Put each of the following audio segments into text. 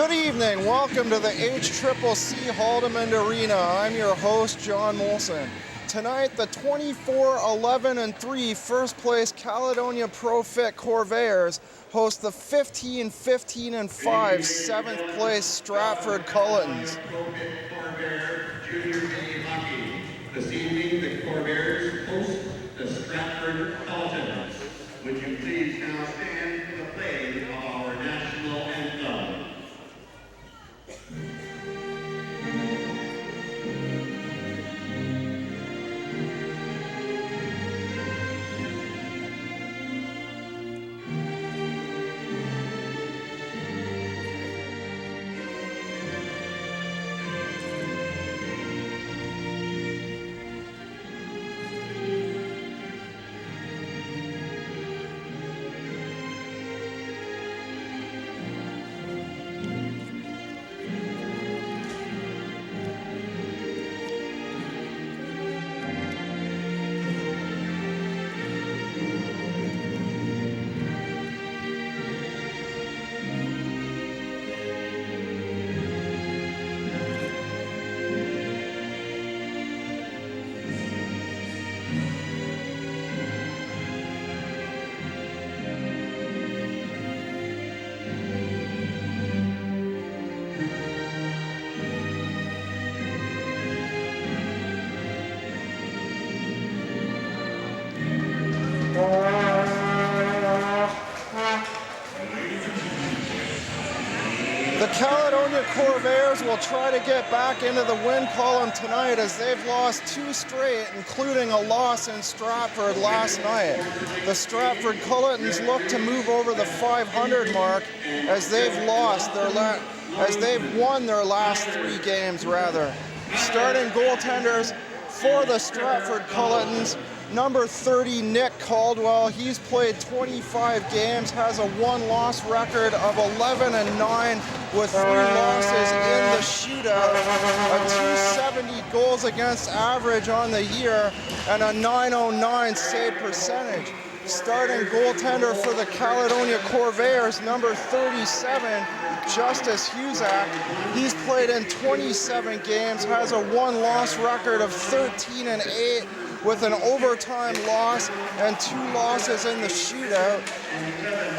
Good evening, welcome to the HCCC Haldimand Arena. I'm your host, John Molson. Tonight, the 24-11-3 first place Caledonia Pro-Fit Corvairs host the 15-15-5 7th place Stratford Cullitons. This evening, the Corvairs host the Stratford Cullitons. Would you please now stand for the play of our national anthem? The Caledonia Corvairs will try to get back into the win column tonight as they've lost 2 straight, including a loss in Stratford last night. The Stratford Cullitons look to move over the 500 mark as they've won their last 3 games rather. Starting goaltenders for the Stratford Cullitons, number 30, Nick Caldwell. He's played 25 games, has a 1-loss record of 11-9 with 3 losses in the shootout, a 270 goals against average on the year, and a 909 save percentage. Starting goaltender for the Caledonia Corvairs, number 37, Justice Husak. He's played in 27 games, has a 1-loss record of 13-8 with an overtime loss and 2 losses in the shootout.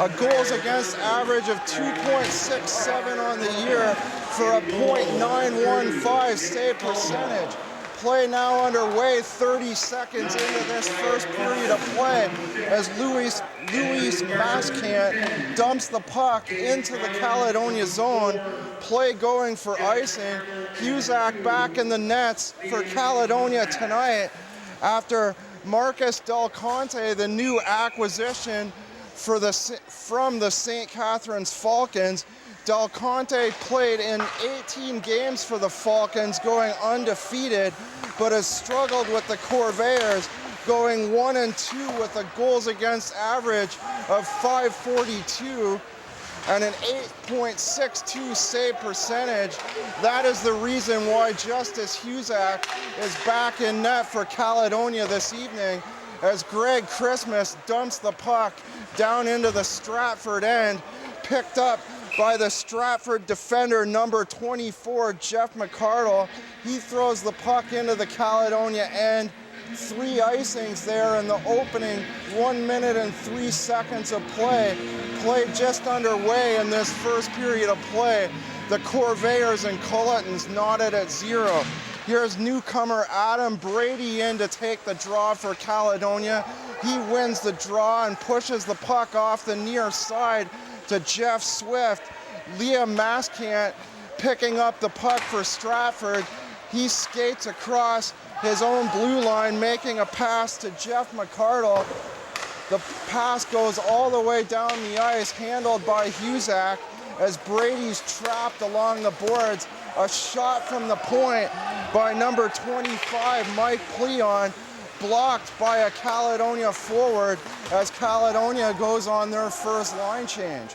A goals against average of 2.67 on the year for a .915 save percentage. Play now underway, 30 seconds into this first period of play as Luis Mascant dumps the puck into the Caledonia zone. Play going for icing. Husak back in the nets for Caledonia tonight after Marcus Del Conte, the new acquisition from the St. Catharines Falcons. Del Conte played in 18 games for the Falcons, going undefeated, but has struggled with the Corvairs, going 1-2 with a goals against average of .542 and an 8.62 save percentage. That is the reason why Justice Husak is back in net for Caledonia this evening as Greg Christmas dumps the puck down into the Stratford end, picked up by the Stratford defender, number 24, Jeff McCardle. He throws the puck into the Caledonia end. 3 icings there in the opening 1 minute and 3 seconds of play. Play just underway in this first period of play. The Corvairs and Cullitons knotted at 0. Here's newcomer Adam Brady in to take the draw for Caledonia. He wins the draw and pushes the puck off the near side to Jeff Swift. Liam Mascant picking up the puck for Stratford. He skates across his own blue line, making a pass to Jeff McCardle. The pass goes all the way down the ice, handled by Husak as Brady's trapped along the boards. A shot from the point by number 25, Mike Pleon, blocked by a Caledonia forward as Caledonia goes on their first line change.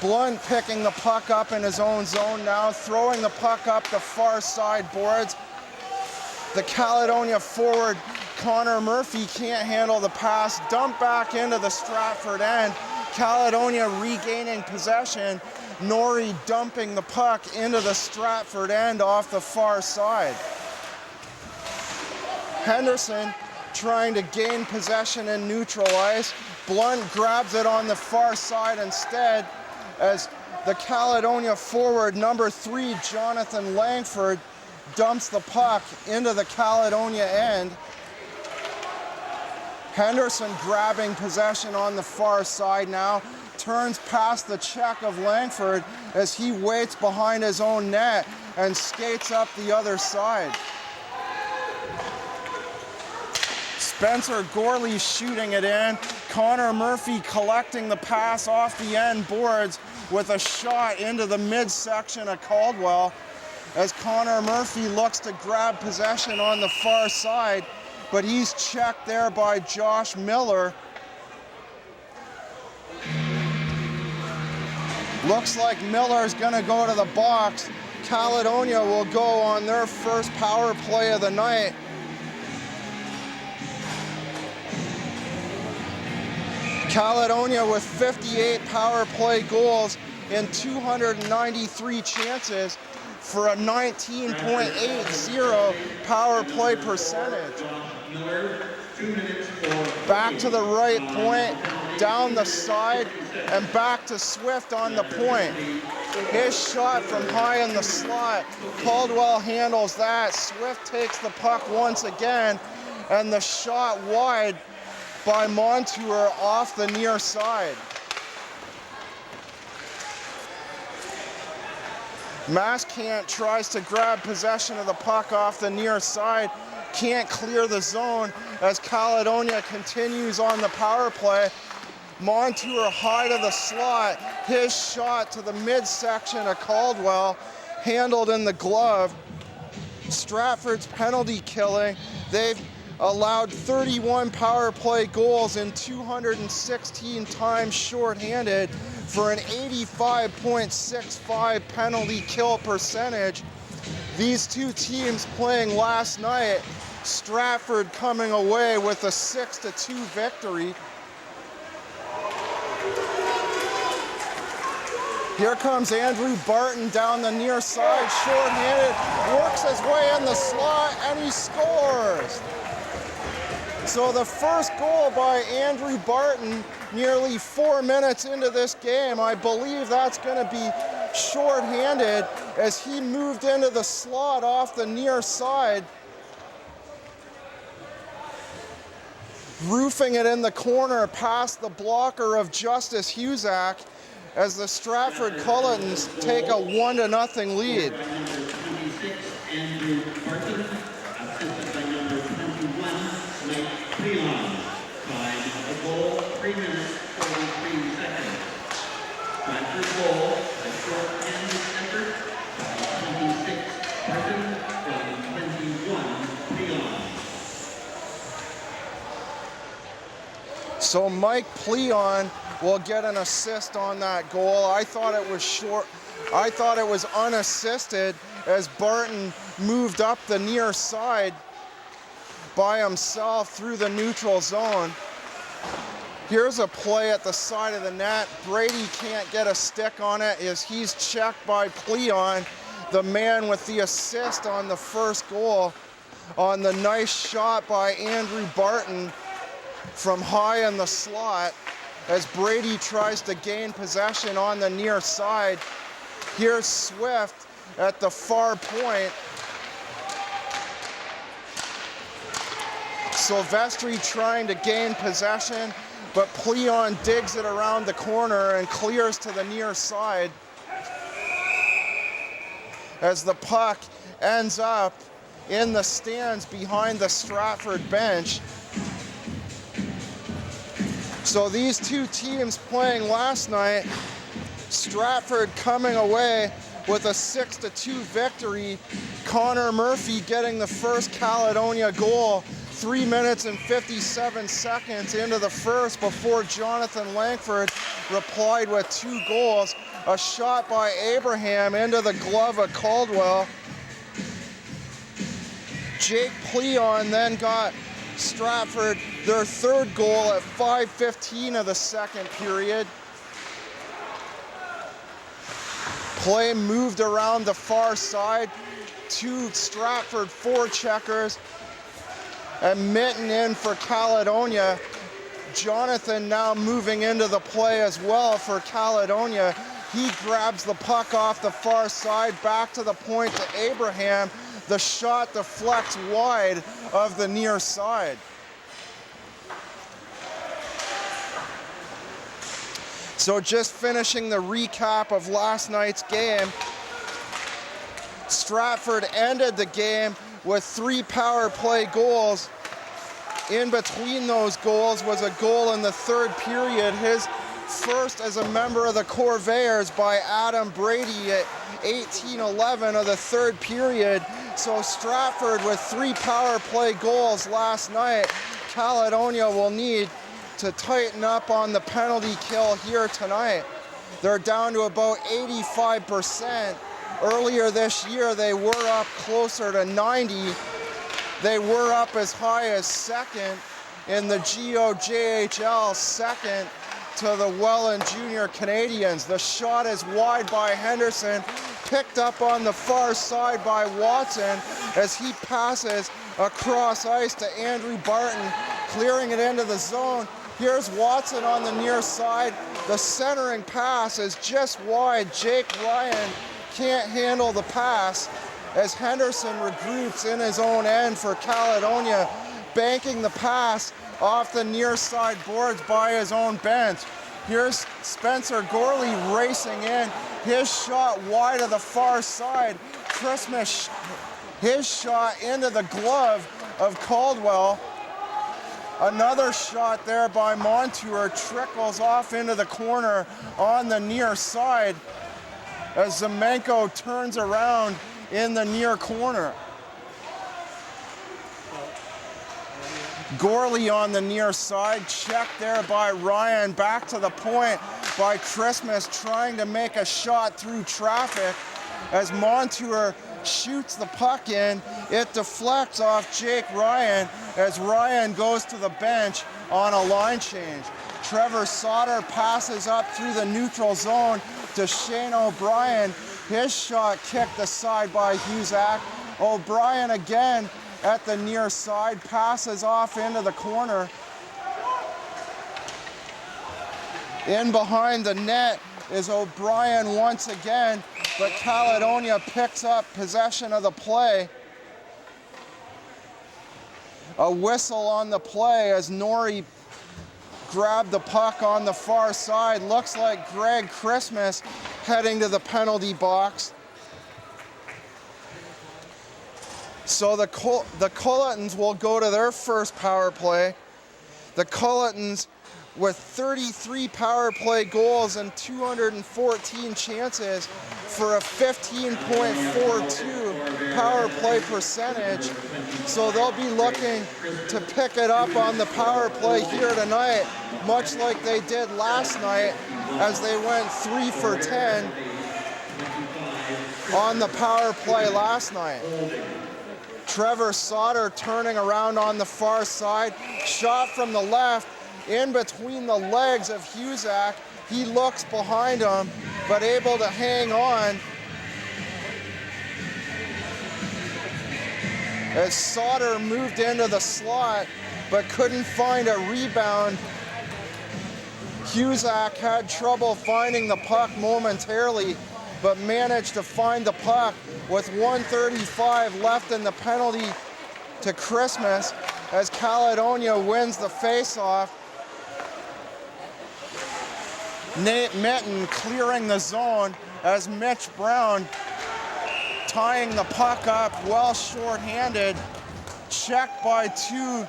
Blunt picking the puck up in his own zone now, throwing the puck up the far side boards. The Caledonia forward, Connor Murphy, can't handle the pass. Dump back into the Stratford end. Caledonia regaining possession. Norrie dumping the puck into the Stratford end off the far side. Henderson trying to gain possession in neutral ice. Blunt grabs it on the far side instead as the Caledonia forward, number 3, Jonathan Langford, dumps the puck into the Caledonia end. Henderson grabbing possession on the far side now, turns past the check of Langford as he waits behind his own net and skates up the other side. Spencer Gorley shooting it in. Connor Murphy collecting the pass off the end boards with a shot into the midsection of Caldwell as Connor Murphy looks to grab possession on the far side, but he's checked there by Josh Miller. Looks like Miller's gonna go to the box. Caledonia will go on their first power play of the night. Caledonia with 58 power play goals in 293 chances for a 19.80 power play percentage. Back to the right point, down the side, and back to Swift on the point. His shot from high in the slot. Caldwell handles that. Swift takes the puck once again, and the shot wide by Montour off the near side. Maskant tries to grab possession of the puck off the near side, can't clear the zone as Caledonia continues on the power play. Montour high to the slot, his shot to the midsection of Caldwell, handled in the glove. Stratford's penalty killing. They've allowed 31 power play goals in 216 times shorthanded for an 85.65 penalty kill percentage. These two teams playing last night, Stratford coming away with a 6-2 victory. Here comes Andrew Barton down the near side, shorthanded, works his way in the slot, and he scores. So the first goal by Andrew Barton, nearly 4 minutes into this game. I believe that's going to be shorthanded as he moved into the slot off the near side, roofing it in the corner past the blocker of Justice Husak as the Stratford Cullitons take a 1-0 lead. Andrew Barton, assisted by number 21, Mike Cleon. Time of the goal, 3 minutes, 43 seconds. Stratford goal, a short-handed effort by 26 Barton from 21 Cleon. So Mike Pleon will get an assist on that goal. I thought it was unassisted as Barton moved up the near side by himself through the neutral zone. Here's a play at the side of the net. Brady can't get a stick on it as he's checked by Pleon, the man with the assist on the first goal, on the nice shot by Andrew Barton from high in the slot as Brady tries to gain possession on the near side. Here's Swift at the far point. Silvestri trying to gain possession, but Pleon digs it around the corner and clears to the near side as the puck ends up in the stands behind the Stratford bench. So these two teams playing last night, Stratford coming away with a 6-2 victory. Connor Murphy getting the first Caledonia goal 3 minutes and 57 seconds into the first before Jonathan Langford replied with 2 goals. A shot by Abraham into the glove of Caldwell. Jake Pleon then got Stratford their third goal at 5:15 of the second period. Play moved around the far side. 2 Stratford forecheckers. And Mitten in for Caledonia. Jonathan now moving into the play as well for Caledonia. He grabs the puck off the far side, back to the point to Abraham. The shot deflects wide of the near side. So just finishing the recap of last night's game. Stratford ended the game with 3 power play goals. In between those goals was a goal in the 3rd period, his first as a member of the Corvairs by Adam Brady at 18:11 of the 3rd period. So Stratford with 3 power play goals last night. Caledonia will need to tighten up on the penalty kill here tonight. They're down to about 85%. Earlier this year, they were up closer to 90. They were up as high as 2nd in the GOJHL, 2nd to the Welland Junior Canadians. The shot is wide by Henderson, picked up on the far side by Watson as he passes across ice to Andrew Barton, clearing it into the zone. Here's Watson on the near side. The centering pass is just wide. Jake Ryan can't handle the pass as Henderson regroups in his own end for Caledonia, banking the pass off the near side boards by his own bench. Here's Spencer Gorley racing in. His shot wide of the far side. Christmas, his shot into the glove of Caldwell. Another shot there by Montour trickles off into the corner on the near side as Zemenko turns around in the near corner. Gorley on the near side, checked there by Ryan, back to the point by Christmas, trying to make a shot through traffic as Montour shoots the puck in. It deflects off Jake Ryan as Ryan goes to the bench on a line change. Trevor Sauter passes up through the neutral zone to Shane O'Brien. His shot kicked aside by Huzak. O'Brien again at the near side, passes off into the corner. In behind the net is O'Brien once again, but Caledonia picks up possession of the play. A whistle on the play as Norrie grabbed the puck on the far side. Looks like Greg Christmas heading to the penalty box. So the Cullitons will go to their first power play. The Cullitons with 33 power play goals and 214 chances for a 15.42 power play percentage. So they'll be looking to pick it up on the power play here tonight, much like they did last night as they went 3 for 10 on the power play last night. Trevor Sauter turning around on the far side, shot from the left, in between the legs of Huzak. He looks behind him, but able to hang on as Sauter moved into the slot, but couldn't find a rebound. Huzak had trouble finding the puck momentarily, but managed to find the puck with 1:35 left in the penalty to Christmas as Caledonia wins the faceoff. Nate Mitten clearing the zone as Mitch Brown tying the puck up, well short-handed, checked by 2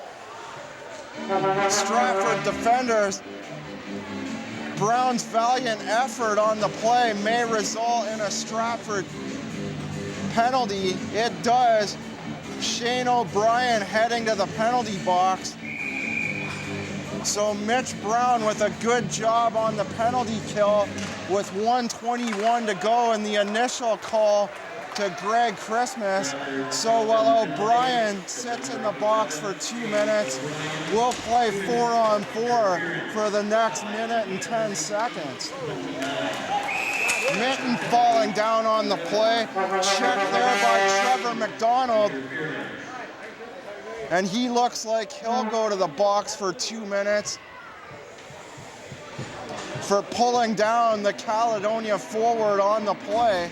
Stratford defenders. Brown's valiant effort on the play may result in a Stratford penalty. It does. Shane O'Brien heading to the penalty box. So Mitch Brown with a good job on the penalty kill with 1:21 to go in the initial call to Greg Christmas. So while O'Brien sits in the box for 2 minutes, we'll play 4-on-4 for the next minute and 10 seconds. Mitten falling down on the play. Checked there by Trevor McDonald. And he looks like he'll go to the box for 2 minutes for pulling down the Caledonia forward on the play.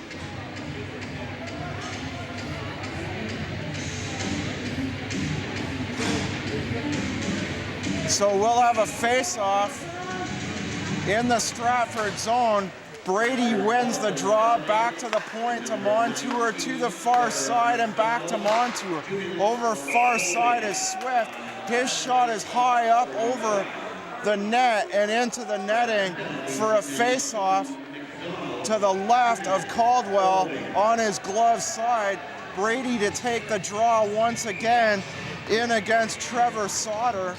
So we'll have a face-off in the Stratford zone. Brady wins the draw, back to the point to Montour, to the far side and back to Montour. Over far side is Swift. His shot is high up over the net and into the netting for a face-off to the left of Caldwell on his glove side. Brady to take the draw once again in against Trevor Sauter.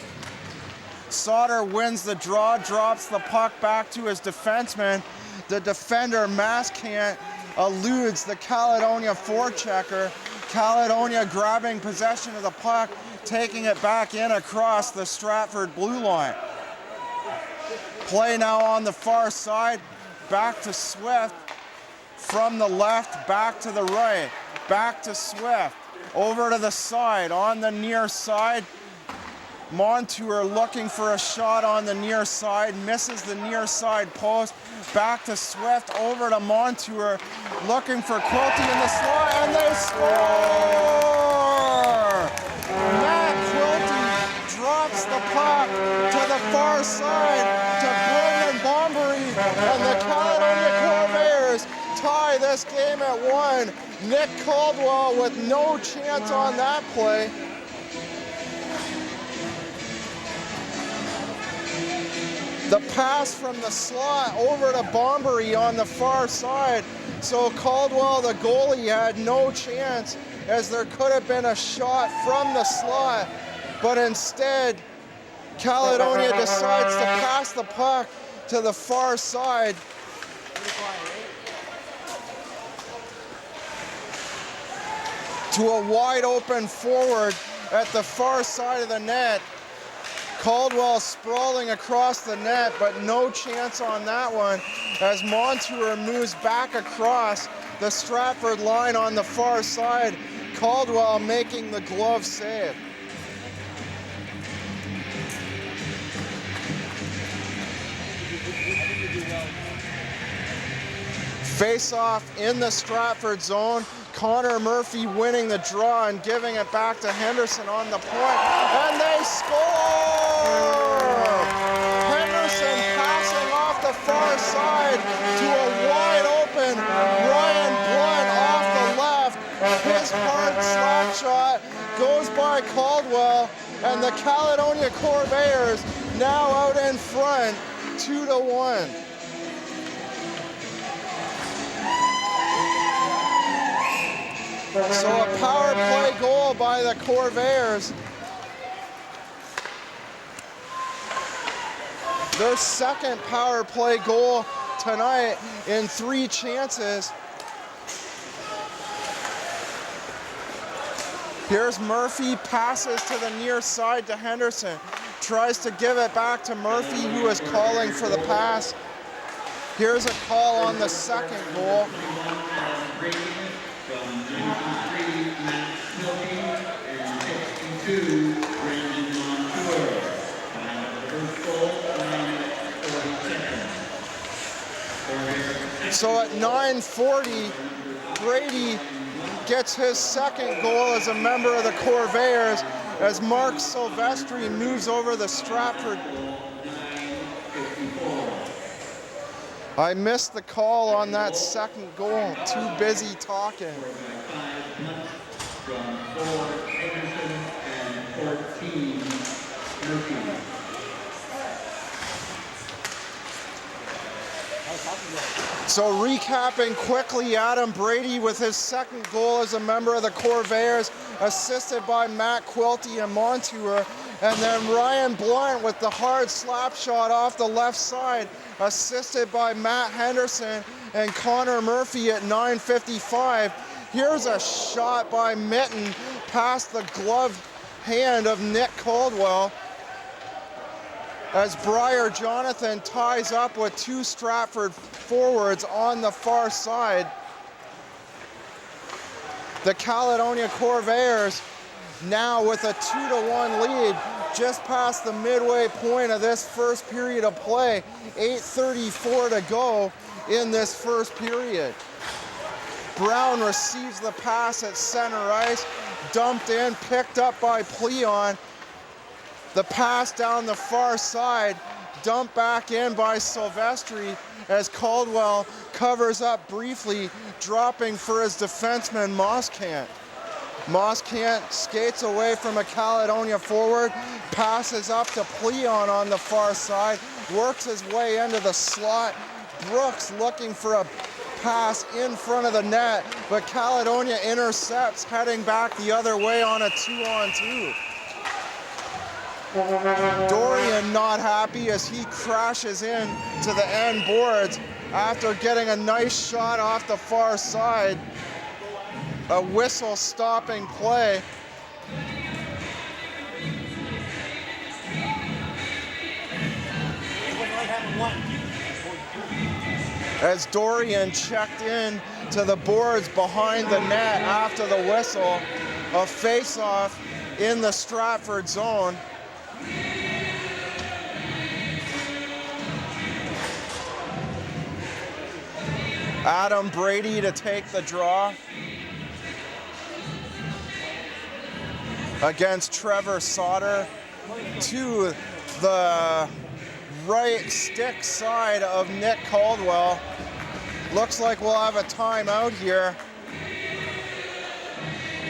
Sauter wins the draw, drops the puck back to his defenseman. The defender, Maskant, eludes the Caledonia forechecker. Caledonia grabbing possession of the puck, taking it back in across the Stratford blue line. Play now on the far side, back to Swift. From the left, back to the right. Back to Swift. Over to the side, on the near side. Montour looking for a shot on the near side, misses the near side post. Back to Swift, over to Montour, looking for Quilty in the slot, and they score! Matt Quilty drops the puck to the far side to Brendan Bombery, and the Caledonia Corvairs tie this game at 1. Nick Caldwell with no chance on that play. The pass from the slot over to Bombery on the far side. So Caldwell, the goalie, had no chance, as there could have been a shot from the slot. But instead, Caledonia decides to pass the puck to the far side. To a wide open forward at the far side of the net. Caldwell sprawling across the net, but no chance on that one as Montour moves back across the Stratford line on the far side. Caldwell making the glove save. Face-off in the Stratford zone. Connor Murphy winning the draw and giving it back to Henderson on the point, and they score! Henderson passing off the far side to a wide open Ryan Blunt off the left. His hard slap shot goes by Caldwell, and the Caledonia Corvairs now out in front, 2-1. So a power play goal by the Corvairs. Their second power play goal tonight in 3 chances. Here's Murphy, passes to the near side to Henderson. Tries to give it back to Murphy, who is calling for the pass. Here's a call on the second goal. So at 9:40, Brady gets his second goal as a member of the Corvairs as Mark Silvestri moves over the Stratford. I missed the call on that second goal. Too busy talking. So recapping quickly, Adam Brady with his second goal as a member of the Corvairs, assisted by Matt Quilty and Montour. And then Ryan Blunt with the hard slap shot off the left side, assisted by Matt Henderson and Connor Murphy at 9:55. Here's a shot by Mitten past the gloved hand of Nick Caldwell. as Briar Jonathan ties up with two Stratford forwards on the far side. The Caledonia Corvairs now with a 2-1 lead just past the midway point of this first period of play. 8:34 to go in this first period. Brown receives the pass at center ice, dumped in, picked up by Pleon. The pass down the far side, dumped back in by Silvestri as Caldwell covers up briefly, dropping for his defenseman Moskant. Moskant skates away from a Caledonia forward, passes up to Pleon on the far side, works his way into the slot. Brooks looking for a pass in front of the net, but Caledonia intercepts, heading back the other way on a 2-on-2. Dorian not happy as he crashes in to the end boards after getting a nice shot off the far side. A whistle stopping play. As Dorian checked in to the boards behind the net after the whistle, a face-off in the Stratford zone. Adam Brady to take the draw against Trevor Sauter to the right stick side of Nick Caldwell. Looks like we'll have a timeout here.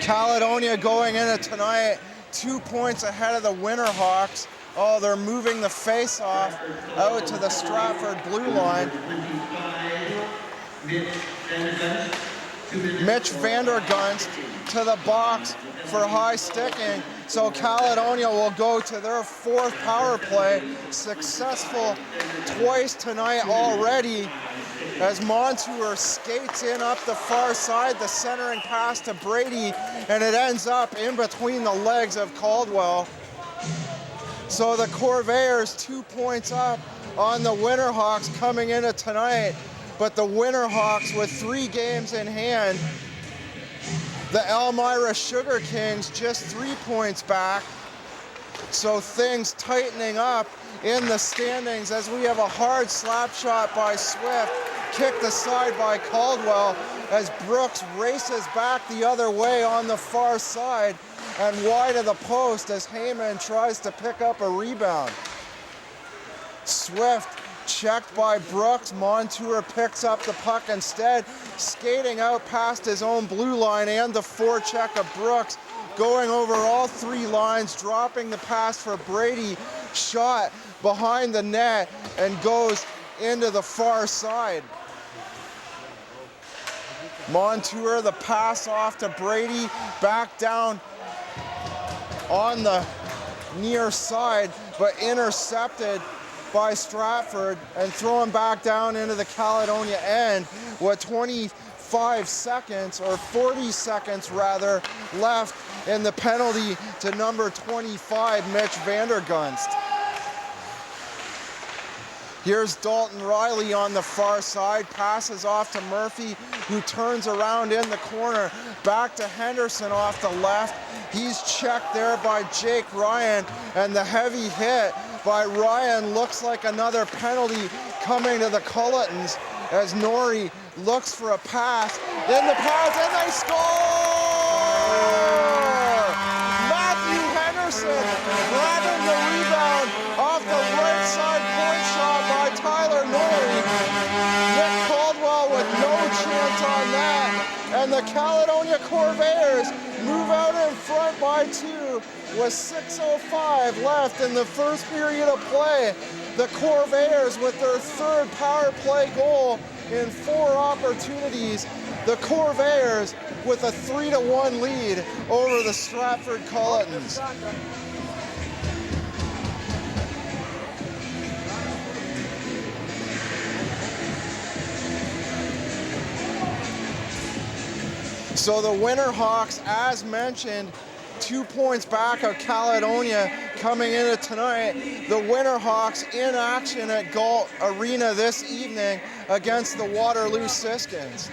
Caledonia going into tonight 2 points ahead of the Winterhawks. Oh, they're moving the face-off out to the Stratford blue line. Mitch Vandergunst to the box for high sticking. So Caledonia will go to their fourth power play. Successful twice tonight already as Montour skates in up the far side, the centering pass to Brady, and it ends up in between the legs of Caldwell. So the Corvairs 2 points up on the Winterhawks coming into tonight, but the Winterhawks with 3 games in hand. The Elmira Sugar Kings just 3 points back. So things tightening up in the standings as we have a hard slap shot by Swift, kicked aside by Caldwell as Brooks races back the other way on the far side and wide of the post as Heyman tries to pick up a rebound. Swift checked by Brooks. Montour picks up the puck instead, skating out past his own blue line and the forecheck of Brooks, going over all 3 lines, dropping the pass for Brady. Shot behind the net and goes into the far side. Montour, the pass off to Brady, back down on the near side, but intercepted by Stratford and thrown back down into the Caledonia end with 25 seconds, or 40 seconds rather, left in the penalty to number 25, Mitch Vandergunst. Here's Dalton Riley on the far side, passes off to Murphy, who turns around in the corner, back to Henderson off the left. He's checked there by Jake Ryan, and the heavy hit by Ryan looks like another penalty coming to the Cullitons as Norrie looks for a pass. In the pass, and they score! Matthew Henderson grabbing the rebound off the right side point shot by Tyler Norrie. Nick Caldwell with no chance on that. And the Caledonia Corvairs move out in front by 2 with 6:05 left in the first period of play. The Corvairs with their 3rd power play goal in 4 opportunities. The Corvairs with a 3-1 lead over the Stratford Cullitons. So the Winterhawks, as mentioned, 2 points back of Caledonia coming into tonight. The Winterhawks in action at Galt Arena this evening against the Waterloo Siskins.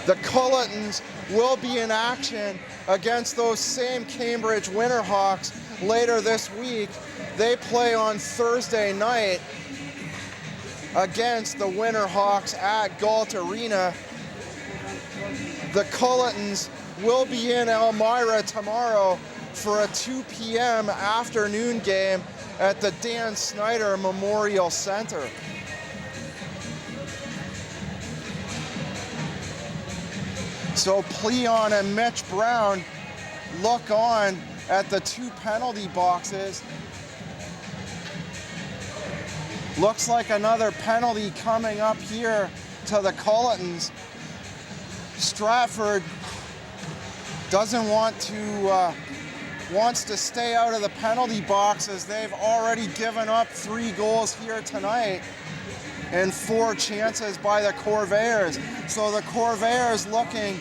The Cullitons will be in action against those same Cambridge Winterhawks later this week. They play on Thursday night against the Winterhawks at Galt Arena. The Cullitons will be in Elmira tomorrow for a 2 p.m. afternoon game at the Dan Snyder Memorial Center. So Pleon and Mitch Brown look on at the 2 penalty boxes. Looks like another penalty coming up here to the Cullitons. Stratford doesn't wants to stay out of the penalty box, as they've already given up 3 goals here tonight and 4 chances by the Corvairs. So the Corvairs looking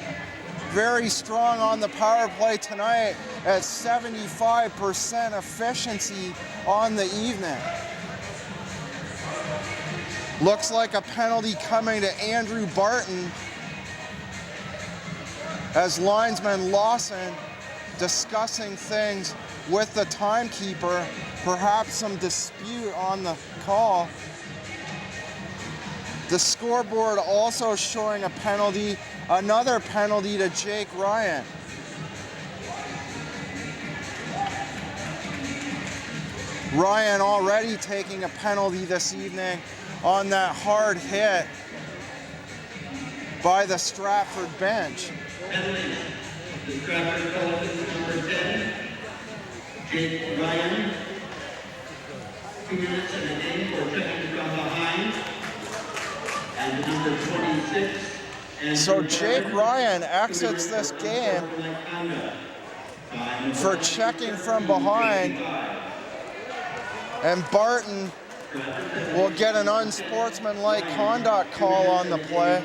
very strong on the power play tonight at 75% efficiency on the evening. Looks like a penalty coming to Andrew Barton, as linesman Lawson discussing things with the timekeeper, perhaps some dispute on the call. The scoreboard also showing a penalty, another penalty to Jake Ryan. Ryan already taking a penalty this evening on that hard hit by the Stratford bench. Penalties. The Stratford Cullitons number 10, Jake Ryan, 2 minutes and a game for checking from behind. And the number 26. So Jake Ryan exits this game for checking from behind, and Barton will get an unsportsmanlike conduct call on the play.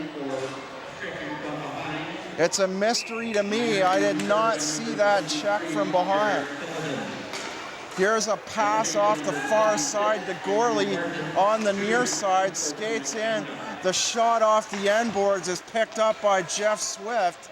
It's a mystery to me. I did not see that check from behind. Here's a pass off the far side to Gorley on the near side, skates in. The shot off the end boards is picked up by Jeff Swift.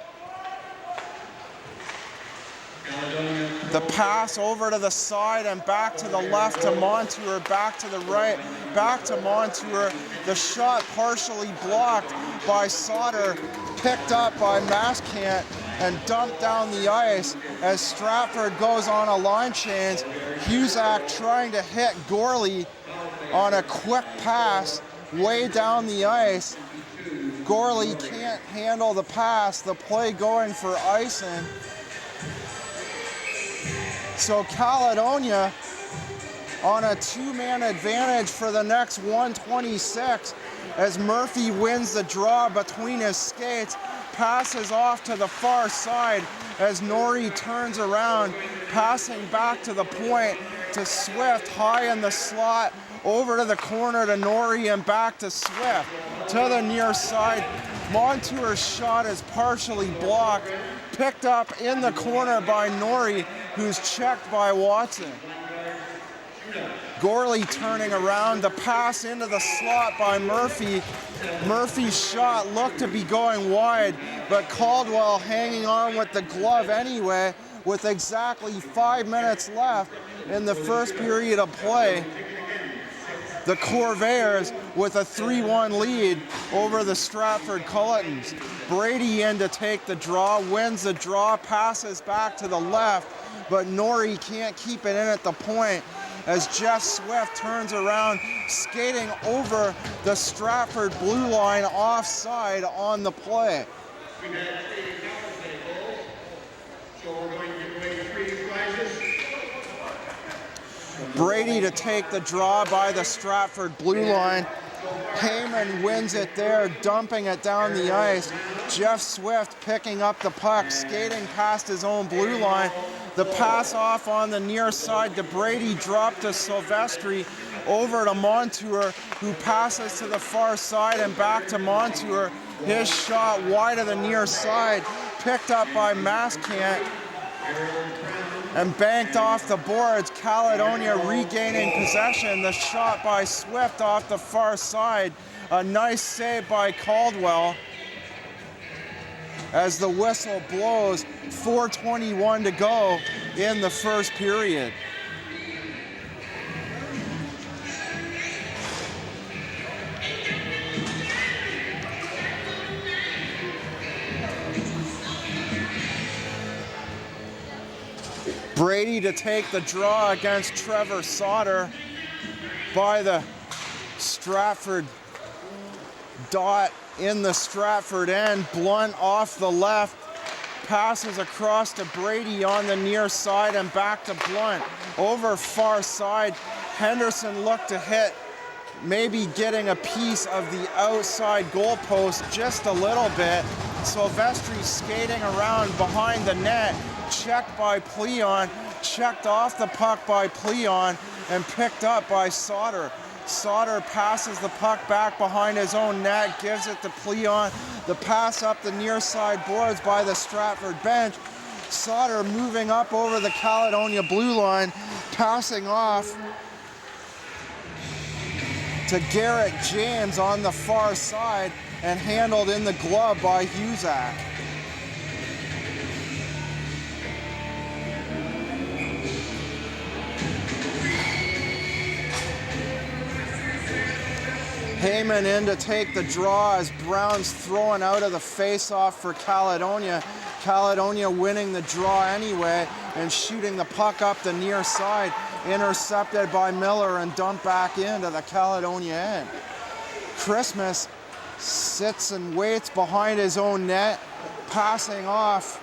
The pass over to the side and back to the left to Montour, back to the right, back to Montour. The shot partially blocked by Sauter, picked up by Maskant and dumped down the ice as Stratford goes on a line change. Husak trying to hit Gorley on a quick pass way down the ice. Gorley can't handle the pass, the play going for icing. So Caledonia on a 2-man advantage for the next 126 as Murphy wins the draw between his skates, passes off to the far side as Norrie turns around, passing back to the point to Swift, high in the slot, over to the corner to Norrie and back to Swift. To the near side, Montour's shot is partially blocked, picked up in the corner by Norrie, who's checked by Watson. Gorley turning around, the pass into the slot by Murphy. Murphy's shot looked to be going wide, but Caldwell hanging on with the glove anyway, with exactly 5 minutes left in the first period of play. The Corvairs with a 3-1 lead over the Stratford Cullitons. Brady in to take the draw, wins the draw, passes back to the left, but Norrie can't keep it in at the point as Jeff Swift turns around, skating over the Stratford blue line offside on the play. We've had skating power play goals, so we're going to give away 3 prizes. Brady to take the draw by the Stratford blue line. Heyman wins it there, dumping it down the ice. Jeff Swift picking up the puck, skating past his own blue line. The pass off on the near side to Brady, dropped to Silvestri, over to Montour, who passes to the far side and back to Montour. His shot wide of the near side, picked up by Maskant and banked off the boards. Caledonia regaining possession. The shot by Swift off the far side. A nice save by Caldwell. As the whistle blows, 4:21 to go in the first period. Brady to take the draw against Trevor Sauter by the Stratford dot in the Stratford end. Blunt off the left, passes across to Brady on the near side and back to Blunt. Over far side, Henderson looked to hit, maybe getting a piece of the outside goalpost just a little bit. Silvestri skating around behind the net, checked by Pleon, checked off the puck by Pleon, and picked up by Sauter. Sauter passes the puck back behind his own net, gives it to Pleon. The pass up the near side boards by the Stratford bench. Sauter moving up over the Caledonia blue line, passing off to Garrett James on the far side and handled in the glove by Huzak. Heyman in to take the draw as Brown's throwing out of the face-off for Caledonia. Caledonia winning the draw anyway and shooting the puck up the near side. Intercepted by Miller and dumped back into the Caledonia end. Christmas sits and waits behind his own net, passing off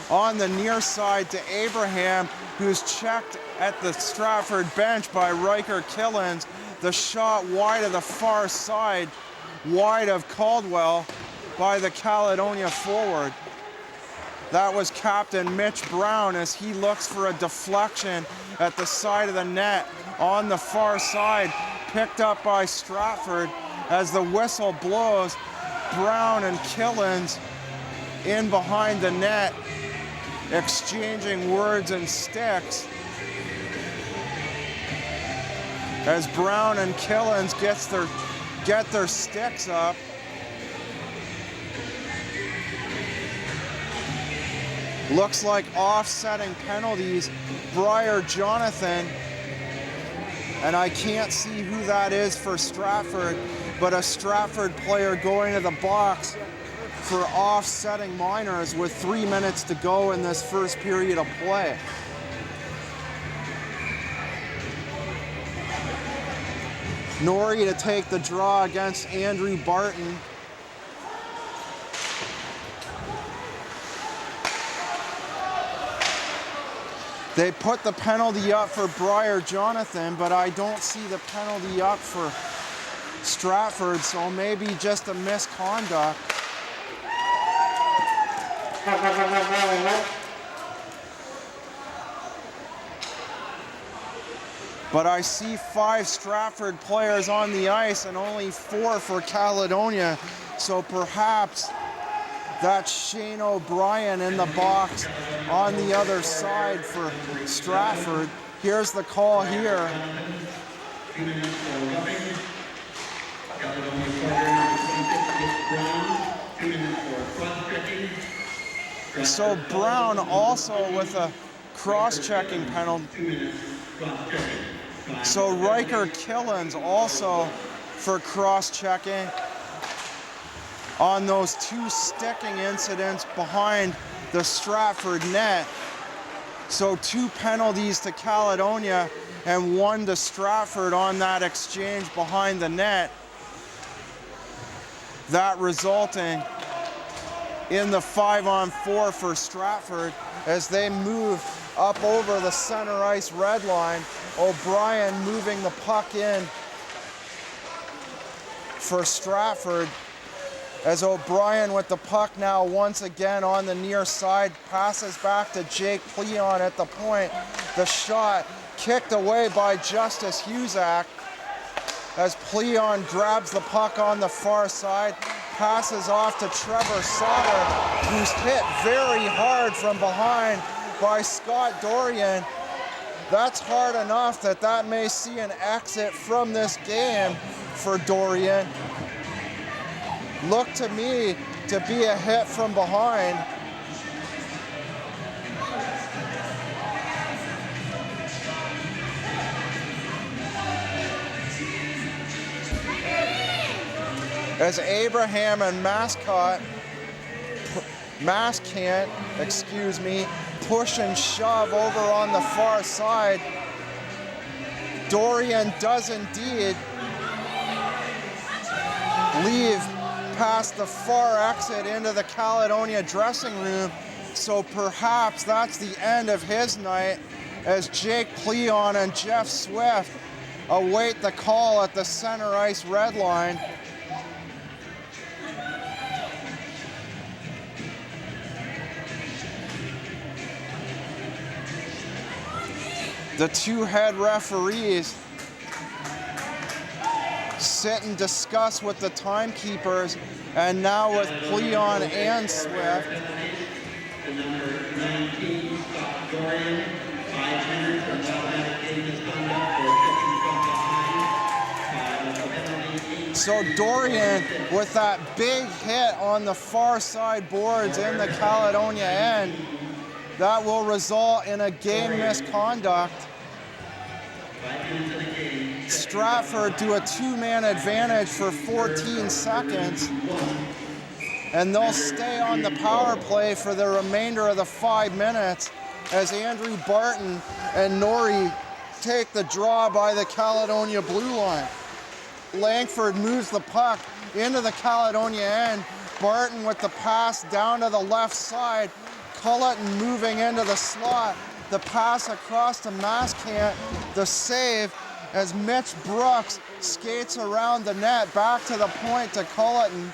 on the near side to Abraham, who's checked at the Stratford bench by Riker Killens. The shot wide of the far side, wide of Caldwell by the Caledonia forward. That was Captain Mitch Brown as he looks for a deflection at the side of the net on the far side, picked up by Stratford. As the whistle blows, Brown and Killens in behind the net, exchanging words and sticks. As Brown and Killens get their sticks up. Looks like offsetting penalties. Briar Jonathan, and I can't see who that is for Stratford, but a Stratford player going to the box for offsetting minors with 3 minutes to go in this first period of play. Norrie to take the draw against Andrew Barton. They put the penalty up for Briar Jonathan, but I don't see the penalty up for Stratford, so maybe just a misconduct. But I see 5 Stratford players on the ice and only 4 for Caledonia, so perhaps that's Shane O'Brien in the box on the other side for Stratford. Here's the call here. So Brown also with a cross-checking penalty. So Riker Killens also for cross-checking on those 2 sticking incidents behind the Stratford net. So 2 penalties to Caledonia and 1 to Stratford on that exchange behind the net. That resulting in the 5-on-4 for Stratford as they move up over the center ice red line. O'Brien moving the puck in for Stratford. As O'Brien with the puck now once again on the near side, passes back to Jake Pleon at the point. The shot kicked away by Justice Huzak as Pleon grabs the puck on the far side, passes off to Trevor Sauter, who's hit very hard from behind by Scott Dorian. That's hard enough that may see an exit from this game for Dorian. Look to me to be a hit from behind. As Abraham and Mascant, push and shove over on the far side. Dorian does indeed leave past the far exit into the Caledonia dressing room, so perhaps that's the end of his night as Jake Cleon and Jeff Swift await the call at the center ice red line. The two head referees sit and discuss with the timekeepers, and now with Cleon and Swift. The number 19, Scott Dorian, 5 minutes for automatic game misconduct for pitching from behind. Penalty. So Dorian, with that big hit on the far side boards in the Caledonia end, that will result in a game misconduct. Stratford do a two-man advantage for 14 seconds, and they'll stay on the power play for the remainder of the 5 minutes as Andrew Barton and Norrie take the draw by the Caledonia blue line. Langford moves the puck into the Caledonia end. Barton with the pass down to the left side. Culliton moving into the slot. The pass across to Mascant. The save as Mitch Brooks skates around the net. Back to the point to Culliton.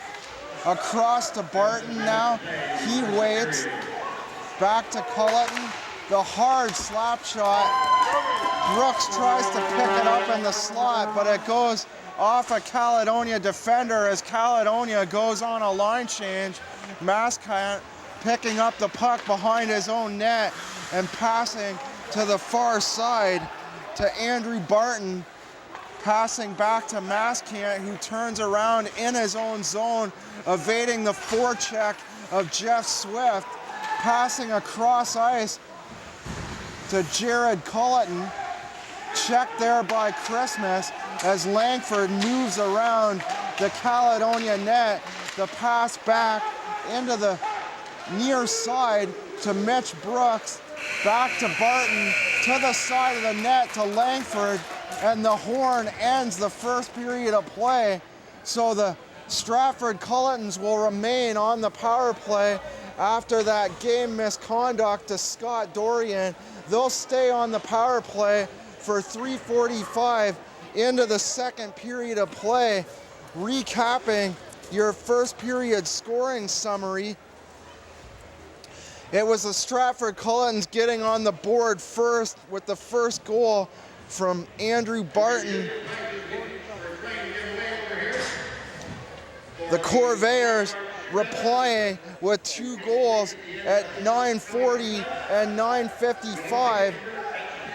Across to Barton now. He waits. Back to Culliton. The hard slap shot. Brooks tries to pick it up in the slot, but it goes off a Caledonia defender as Caledonia goes on a line change. Mascant picking up the puck behind his own net and passing to the far side to Andrew Barton, passing back to Mascant, who turns around in his own zone, evading the forecheck of Jeff Swift, passing across ice to Jared Culliton, checked there by Christmas as Langford moves around the Caledonia net. The pass back into the near side to Mitch Brooks, back to Barton, to the side of the net to Langford, and the horn ends the first period of play. So the Stratford Cullitons will remain on the power play after that game misconduct to Scott Dorian. They'll stay on the power play for 3:45 into the second period of play. Recapping your first period scoring summary, it was the Stratford Cullitons getting on the board first with the first goal from Andrew Barton. The Corvairs replying with 2 goals at 9:40 and 9:55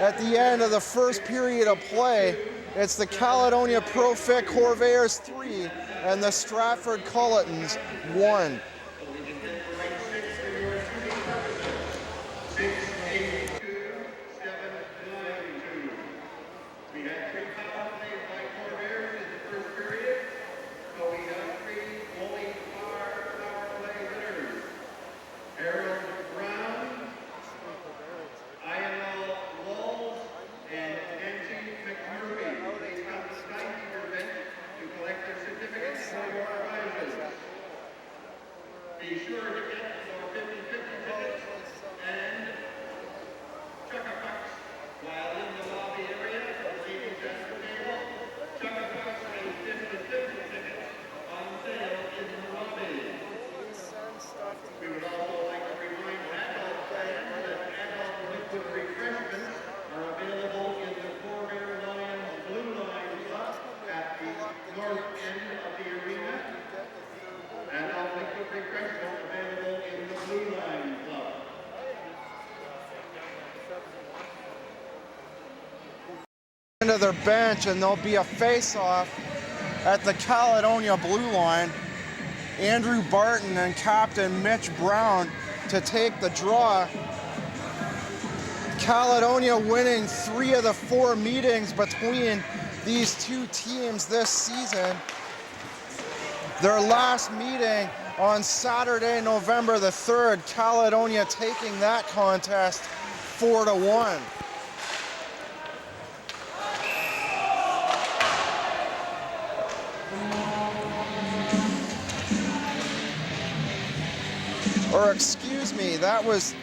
at the end of the first period of play. It's the Caledonia Pro-Fit Corvairs 3 and the Stratford Cullitons 1. to their bench, and there'll be a face-off at the Caledonia blue line. Andrew Barton and Captain Mitch Brown to take the draw. Caledonia winning 3 of the 4 meetings between these two teams this season. Their last meeting on Saturday, November the 3rd, Caledonia taking that contest 4-1. Or excuse me, that was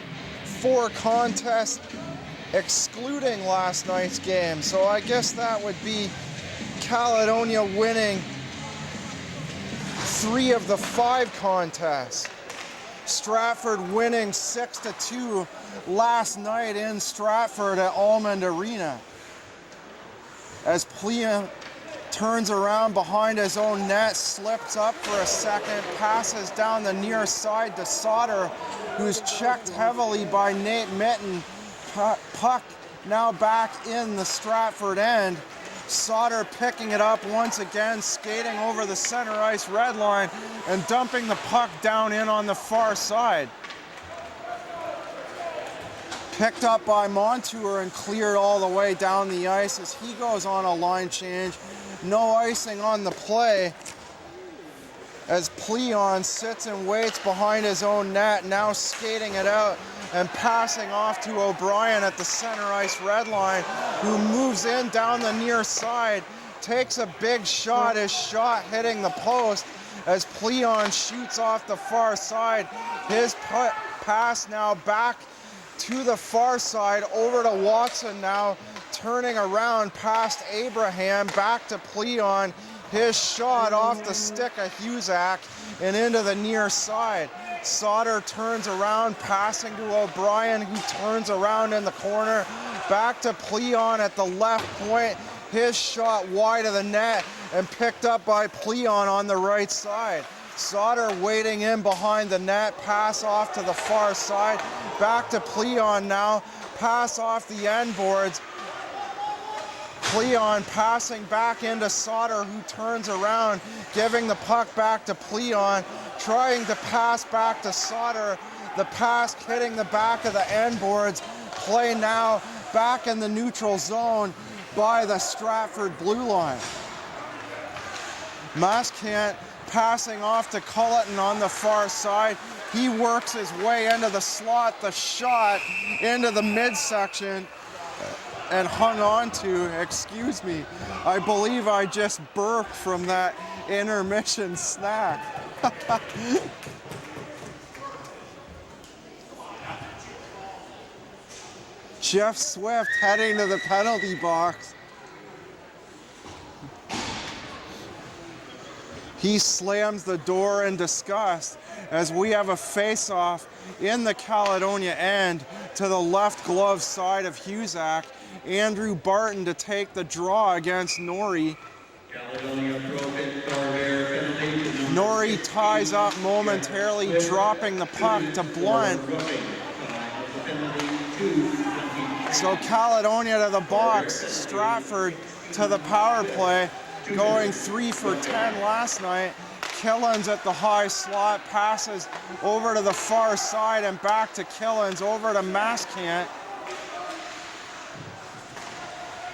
4 contests excluding last night's game. So I guess that would be Caledonia winning 3 of the 5 contests. Stratford winning 6-2 last night in Stratford at Almond Arena. As Plea turns around behind his own net, slips up for a second, passes down the near side to Sauter, who's checked heavily by Nate Mitten. Puck now back in the Stratford end. Sauter picking it up once again, skating over the center ice red line and dumping the puck down in on the far side. Picked up by Montour and cleared all the way down the ice as he goes on a line change. No icing on the play as Pleon sits and waits behind his own net, now skating it out and passing off to O'Brien at the center ice red line, who moves in down the near side, takes a big shot, his shot hitting the post as Pleon shoots off the far side. His pass now back to the far side, over to Watson now, turning around past Abraham, back to Pleon. His shot off the stick of Husak and into the near side. Sauter turns around, passing to O'Brien, who turns around in the corner. Back to Pleon at the left point. His shot wide of the net and picked up by Pleon on the right side. Sauter waiting in behind the net, pass off to the far side. Back to Pleon now, pass off the end boards. Pleon passing back into Sauter, who turns around, giving the puck back to Pleon, trying to pass back to Sauter. The pass hitting the back of the end boards. Play now back in the neutral zone by the Stratford blue line. Maskant passing off to Culliton on the far side. He works his way into the slot, the shot into the midsection, and hung on to, excuse me, I believe I just burped from that intermission snack. Jeff Swift heading to the penalty box. He slams the door in disgust as we have a face-off in the Caledonia end to the left glove side of Husak. Andrew Barton to take the draw against Norrie. Caledonia Pro-Fit Corvairs penalties. Norrie ties up momentarily, dropping the puck to Blunt. So Caledonia to the box, Stratford to the power play, going 3 for 10 last night. Killens at the high slot, passes over to the far side and back to Killens, over to Maskant.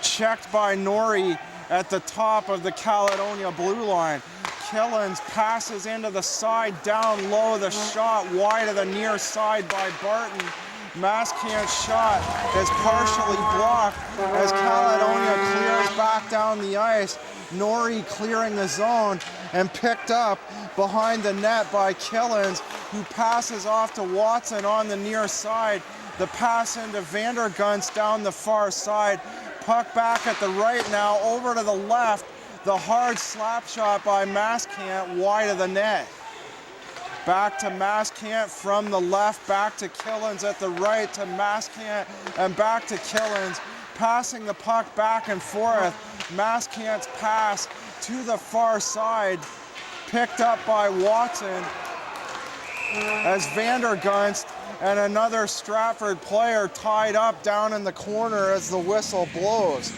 Checked by Norrie at the top of the Caledonia blue line. Killens passes into the side, down low, the shot wide of the near side by Barton. Maskant's shot is partially blocked as Caledonia clears back down the ice. Norrie clearing the zone and picked up behind the net by Killens, who passes off to Watson on the near side. The pass into Vandergunst down the far side. Puck back at the right now, over to the left. The hard slap shot by Maskant wide of the net. Back to Maskant from the left, back to Killens at the right, to Maskant and back to Killens. Passing the puck back and forth. Maskant's pass to the far side, picked up by Watson as Vandergunst and another Stratford player tied up down in the corner as the whistle blows.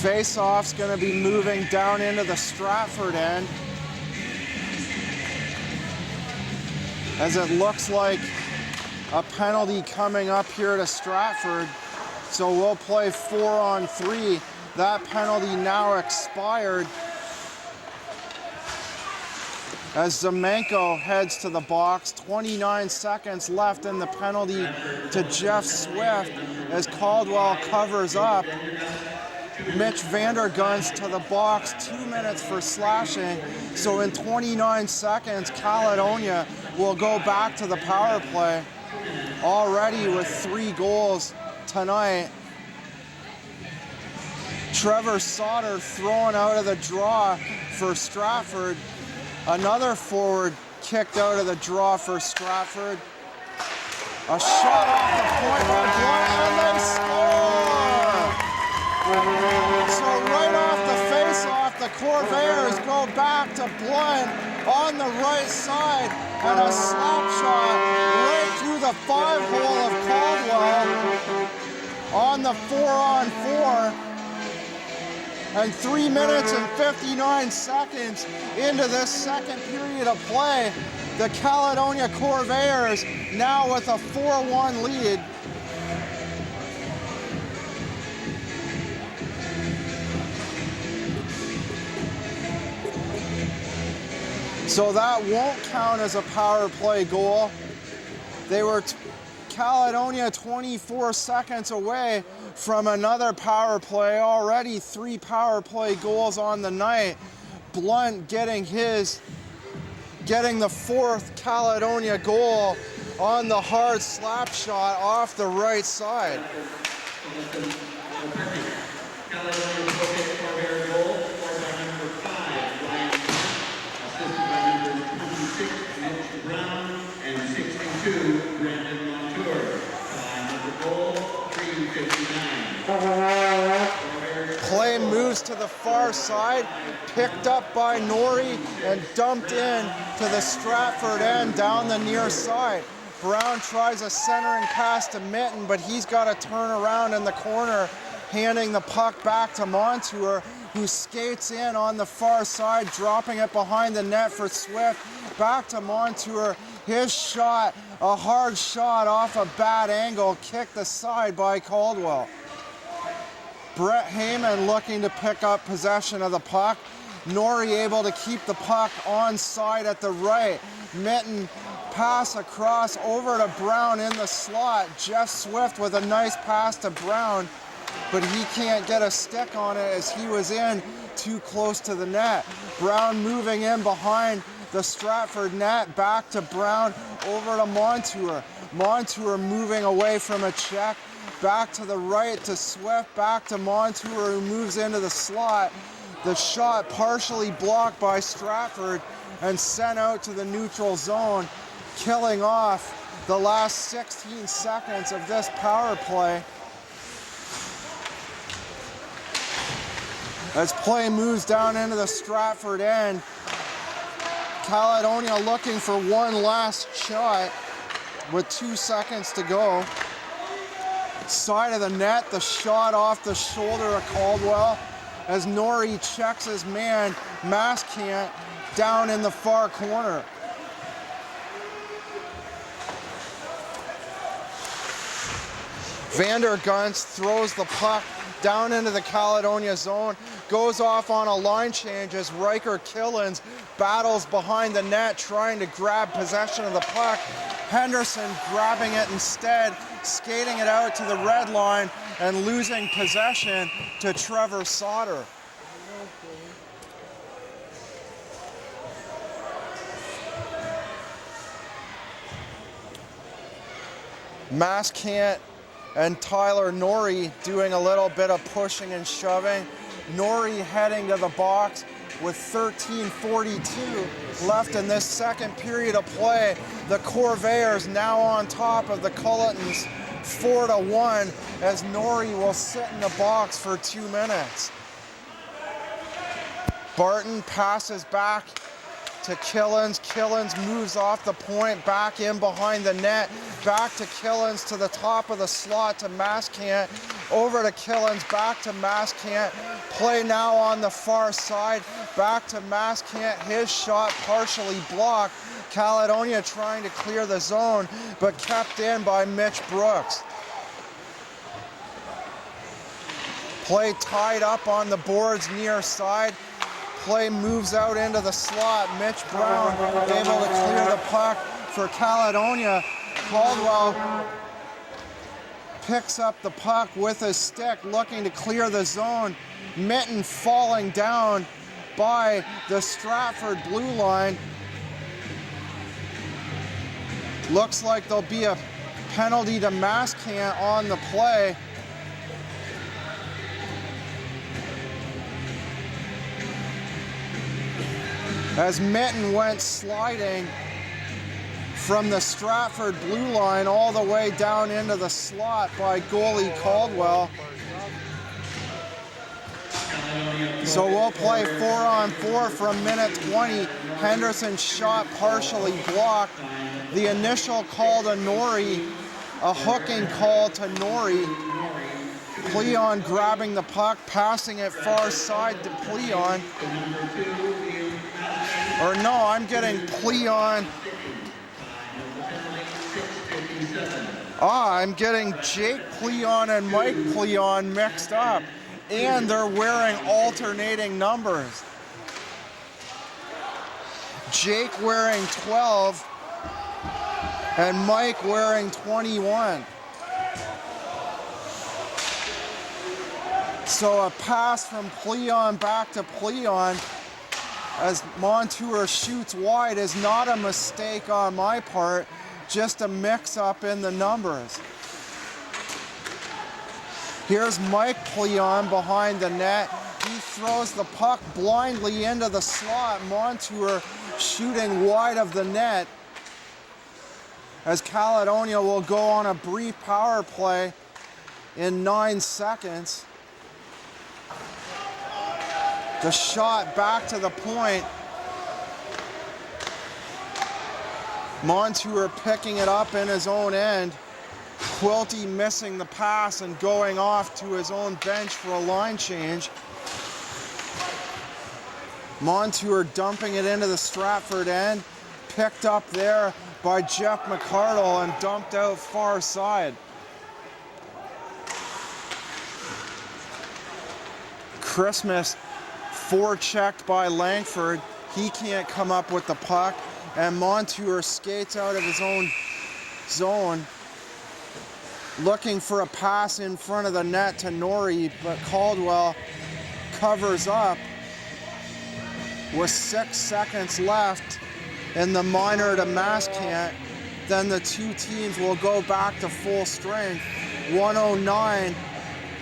Face-off's going to be moving down into the Stratford end, as it looks like a penalty coming up here to Stratford. So we'll play 4-on-3. That penalty now expired as Zemenko heads to the box. 29 seconds left in the penalty to Jeff Swift as Caldwell covers up. Mitch Vandergunst to the box, 2 minutes for slashing. So in 29 seconds, Caledonia will go back to the power play. Already with 3 goals tonight. Trevor Sauter throwing out of the draw for Stratford. Another forward kicked out of the draw for Stratford. A shot off the point by Blunt, and they score! So right off the face-off, the Corvairs go back to Blunt on the right side, and a slap shot right through the 5-hole of Caldwell on the 4-on-4. And 3 minutes and 59 seconds into this second period of play, the Caledonia Corvairs now with a 4-1 lead. So that won't count as a power play goal. They were Caledonia 24 seconds away from another power play. Already 3 power play goals on the night. Blunt getting the 4th Caledonia goal on the hard slap shot off the right side. Caledonia Pro-Fit Corvairs goal, scored by number 5, Ryan Hunt, assisted by numbers 26, Mitch Brown, and 62, Brandon Montour. Time of the goal, 3:59. Play moves to the far side, picked up by Norrie and dumped in to the Stratford end down the near side. Brown tries a centering pass to Mitten, but he's got to turn around in the corner, handing the puck back to Montour, who skates in on the far side, dropping it behind the net for Swift. Back to Montour. His shot, a hard shot off a bad angle, kicked aside by Caldwell. Brett Heyman looking to pick up possession of the puck. Norrie able to keep the puck onside at the right. Mitten pass across over to Brown in the slot. Jeff Swift with a nice pass to Brown, but he can't get a stick on it as he was in too close to the net. Brown moving in behind the Stratford net, back to Brown, over to Montour. Montour moving away from a check, back to the right to Swift, back to Montour, who moves into the slot. The shot partially blocked by Stratford and sent out to the neutral zone, killing off the last 16 seconds of this power play. As play moves down into the Stratford end, Caledonia looking for one last shot with 2 seconds to go. Side of the net, the shot off the shoulder of Caldwell as Norrie checks his man, Maskant, down in the far corner. Vandergunst throws the puck down into the Caledonia zone, goes off on a line change as Riker Killens battles behind the net trying to grab possession of the puck. Henderson grabbing it instead, skating it out to the red line and losing possession to Trevor Sauter. Maskant and Tyler Norrie doing a little bit of pushing and shoving. Norrie heading to the box with 13:42 left in this second period of play. The Corvairs now on top of the Cullitons 4-1 as Norrie will sit in the box for 2 minutes. Barton passes back to Killens. Killens moves off the point, back in behind the net, back to Killens to the top of the slot to Maskant, over to Killens, back to Maskant. Play now on the far side, back to Maskant. His shot partially blocked. Caledonia trying to clear the zone, but kept in by Mitch Brooks. Play tied up on the boards near side. Play moves out into the slot. Mitch Brown able to clear the puck for Caledonia. Caldwell picks up the puck with his stick, looking to clear the zone. Mitten falling down by the Stratford blue line. Looks like there'll be a penalty to Maskant on the play. As Mitten went sliding from the Stratford blue line all the way down into the slot by goalie Caldwell. So we'll play 4-on-4 from minute 20. Henderson's shot partially blocked. The initial call to Norrie, a hooking call to Norrie. Pleon grabbing the puck, passing it far side to Pleon. Or no, I'm getting Pleon. I'm getting Jake Pleon and Mike Pleon mixed up. And they're wearing alternating numbers. Jake wearing 12 and Mike wearing 21. So a pass from Pleon back to Pleon as Montour shoots wide is not a mistake on my part, just a mix-up in the numbers. Here's Mike Pleon behind the net. He throws the puck blindly into the slot. Montour shooting wide of the net as Caledonia will go on a brief power play in 9 seconds. The shot back to the point. Montour picking it up in his own end. Quilty missing the pass and going off to his own bench for a line change. Montour dumping it into the Stratford end. Picked up there by Jeff McCardle and dumped out far side. Christmas forechecked by Langford. He can't come up with the puck, and Montour skates out of his own zone, looking for a pass in front of the net to Norrie, but Caldwell covers up with 6 seconds left in the minor to Maskant. Then the two teams will go back to full strength. 1:09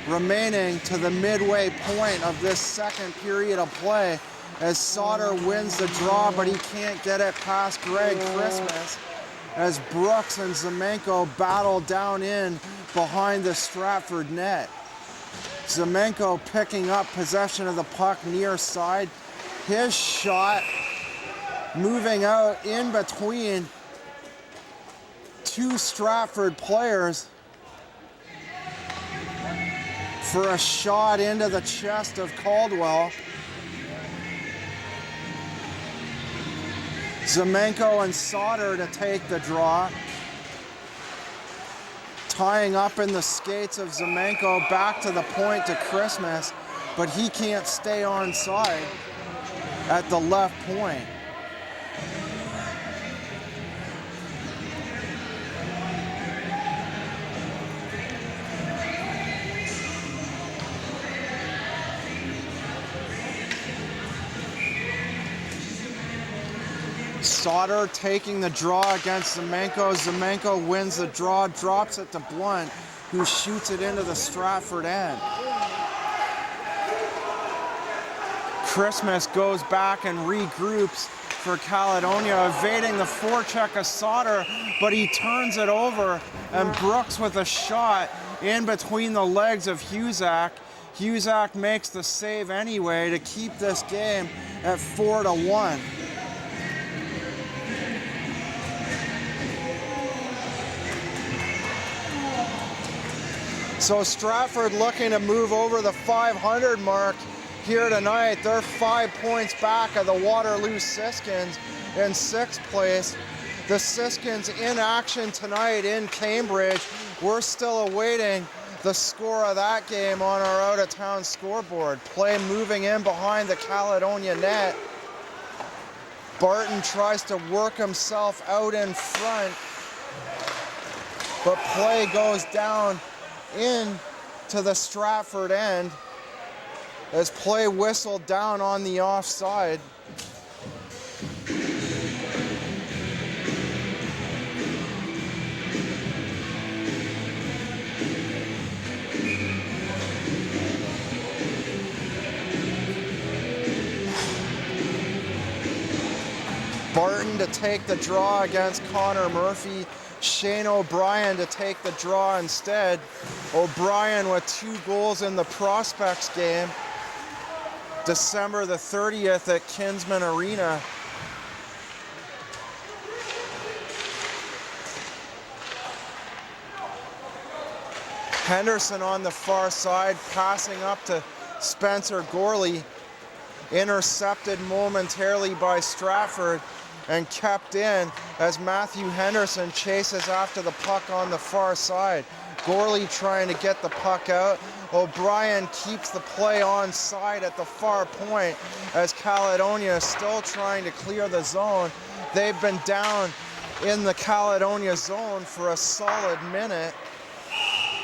remaining to the midway point of this second period of play as Sauter wins the draw, but he can't get it past Greg Christmas as Brooks and Zemenko battle down in behind the Stratford net. Zemenko picking up possession of the puck near side. His shot moving out in between two Stratford players for a shot into the chest of Caldwell. Zemenko and Sauter to take the draw. Tying up in the skates of Zemenko back to the point to Christmas, but he can't stay on side at the left point. Sauter taking the draw against Zemenko. Zemenko wins the draw, drops it to Blunt, who shoots it into the Stratford end. Christmas goes back and regroups for Caledonia, evading the forecheck of Sauter, but he turns it over, and Brooks with a shot in between the legs of Husak. Husak makes the save anyway to keep this game at 4-1. So Stratford looking to move over the 500 mark here tonight. They're 5 points back of the Waterloo Siskins in 6th place. The Siskins in action tonight in Cambridge. We're still awaiting the score of that game on our out-of-town scoreboard. Play moving in behind the Caledonia net. Barton tries to work himself out in front, but play goes down in to the Stratford end as play whistled down on the offside. Barton to take the draw against Connor Murphy. Shane O'Brien to take the draw instead. O'Brien with 2 goals in the Prospects game. December the 30th at Kinsman Arena. Henderson on the far side, passing up to Spencer Gorley. Intercepted momentarily by Stratford and kept in as Matthew Henderson chases after the puck on the far side. Gorley trying to get the puck out. O'Brien keeps the play on side at the far point as Caledonia is still trying to clear the zone. They've been down in the Caledonia zone for a solid minute.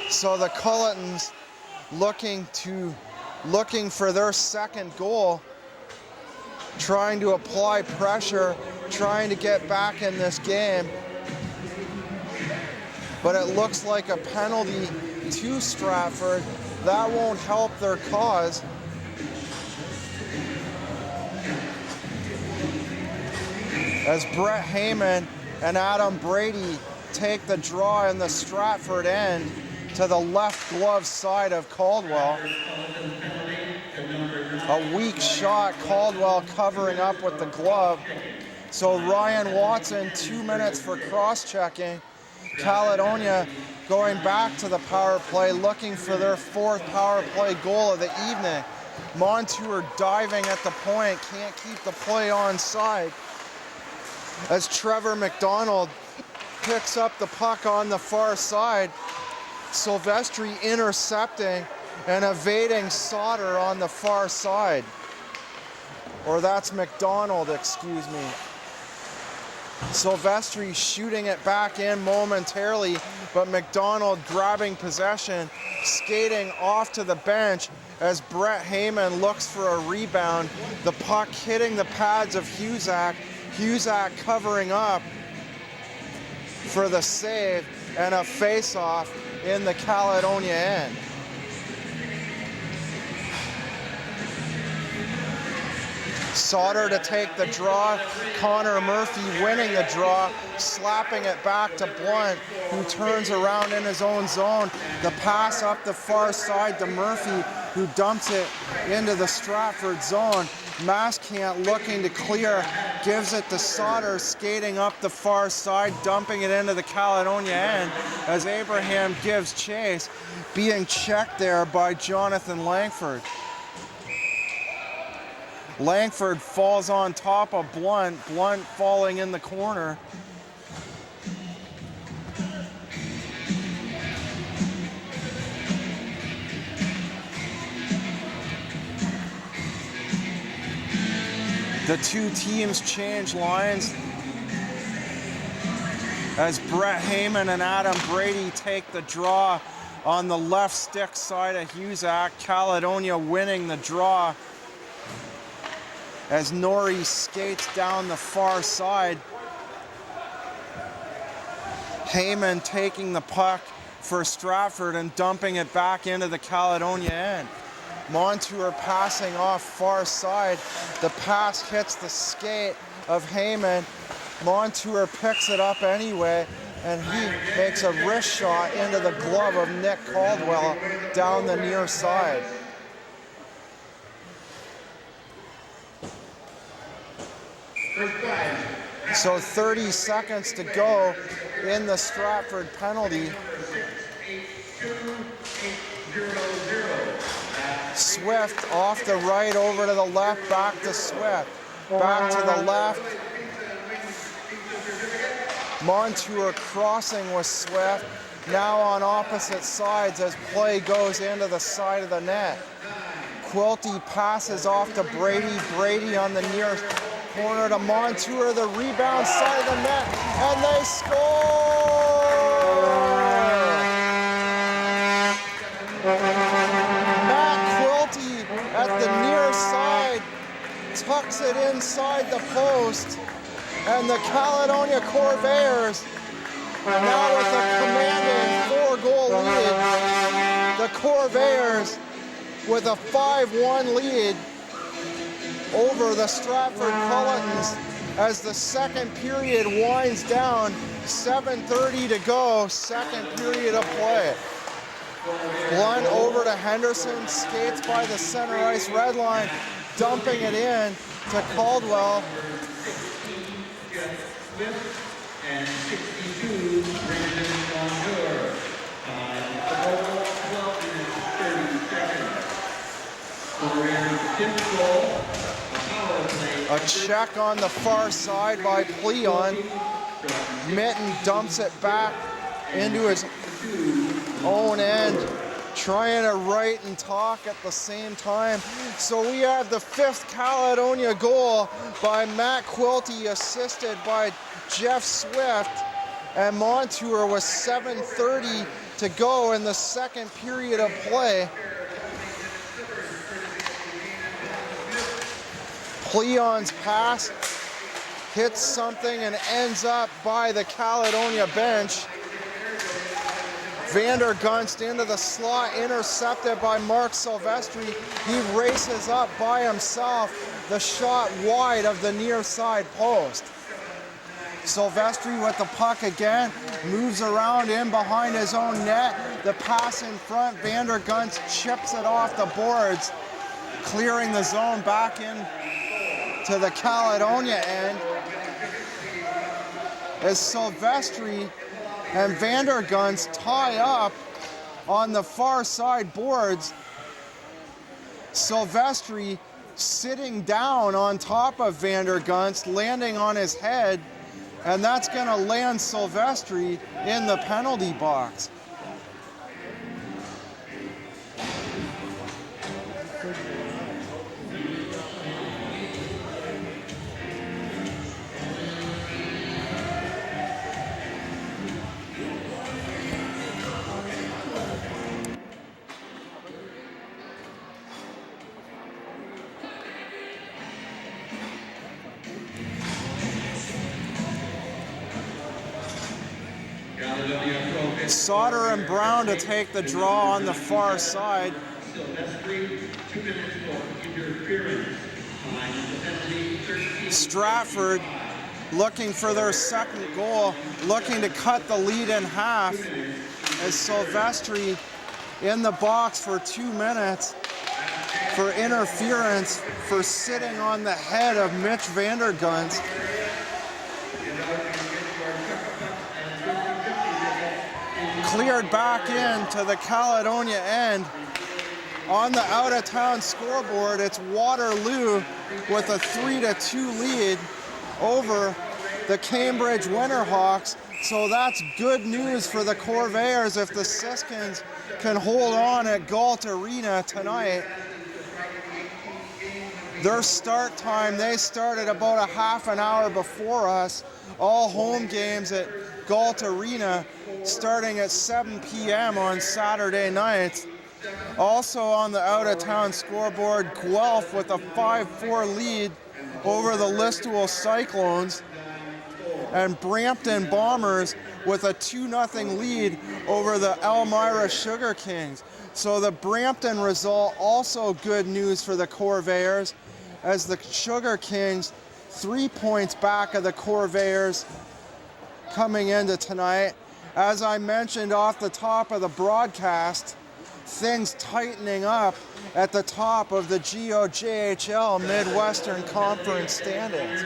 So the Cullitons looking for their second goal, trying to apply pressure, trying to get back in this game. But it looks like a penalty to Stratford. That won't help their cause. As Brett Heyman and Adam Brady take the draw in the Stratford end to the left glove side of Caldwell. A weak shot, Caldwell covering up with the glove. So Ryan Watson, 2 minutes for cross-checking. Caledonia going back to the power play, looking for their 4th power play goal of the evening. Montour diving at the point, can't keep the play on side. As Trevor McDonald picks up the puck on the far side, Silvestri intercepting and evading Sauter on the far side. Or that's McDonald, excuse me. Silvestri shooting it back in momentarily, but McDonald grabbing possession, skating off to the bench as Brett Heyman looks for a rebound. The puck hitting the pads of Husak. Husak covering up for the save and a face-off in the Caledonia end. Sauter to take the draw. Connor Murphy winning the draw, slapping it back to Blunt, who turns around in his own zone. The pass up the far side to Murphy, who dumps it into the Stratford zone. Mascant looking to clear, gives it to Sauter, skating up the far side, dumping it into the Caledonia end as Abraham gives chase, being checked there by Jonathan Langford. Langford falls on top of Blunt, Blunt falling in the corner. The two teams change lines as Brett Heyman and Adam Brady take the draw on the left stick side of Husak. Caledonia winning the draw as Norrie skates down the far side. Heyman taking the puck for Stratford and dumping it back into the Caledonia end. Montour passing off far side. The pass hits the skate of Heyman. Montour picks it up anyway, and he makes a wrist shot into the glove of Nick Caldwell down the near side. So 30 seconds to go in the Stratford penalty. Swift off the right, over to the left, back to Swift. Back to the left. Montour crossing with Swift. Now on opposite sides as play goes into the side of the net. Quilty passes off to Brady. Brady on the near corner to Montour, the rebound side of the net, and they score! Matt Quilty at the near side tucks it inside the post, and the Caledonia Corvairs, now with a commanding 4-goal lead, the Corvairs with a 5-1 lead over the Stratford Cullitons as the second period winds down. 7:30 to go, second period of play. Blunt over to Henderson, skates by the center ice red line, dumping it in to Caldwell. And 62, Brandon Bonjour. Total 12 minutes, 30 seconds. For Tim's goal, a power play. A check on the far side by Pleon. Mitten dumps it back into his own end, trying to write and talk at the same time. So we have the 5th Caledonia goal by Matt Quilty, assisted by Jeff Swift, and Montour with 7:30 to go in the second period of play. Pleon's pass hits something and ends up by the Caledonia bench. Vandergunst into the slot, intercepted by Mark Silvestri. He races up by himself, the shot wide of the near side post. Silvestri with the puck again, moves around in behind his own net. The pass in front, Vandergunst chips it off the boards, clearing the zone back in to the Caledonia end. As Silvestri and Vandergunst tie up on the far side boards. Silvestri sitting down on top of Vandergunst, landing on his head, and that's going to land Silvestri in the penalty box. Sauter and Brown to take the draw on the far side. Stratford looking for their second goal, looking to cut the lead in half, as Silvestri in the box for 2 minutes for interference for sitting on the head of Mitch Vandergunst. Cleared back in to the Caledonia end. On the out-of-town scoreboard, it's Waterloo with a 3-2 lead over the Cambridge Winterhawks. So that's good news for the Corvairs if the Siskins can hold on at Galt Arena tonight. Their start time, they started about a half an hour before us. All home games at Galt Arena starting at 7 p.m. on Saturday nights. Also on the out-of-town scoreboard, Guelph with a 5-4 lead over the Listowel Cyclones, and Brampton Bombers with a 2-0 lead over the Elmira Sugar Kings. So the Brampton result also good news for the Corvairs, as the Sugar Kings 3 points back of the Corvairs coming into tonight. As I mentioned off the top of the broadcast, things tightening up at the top of the GOJHL Midwestern Conference standings.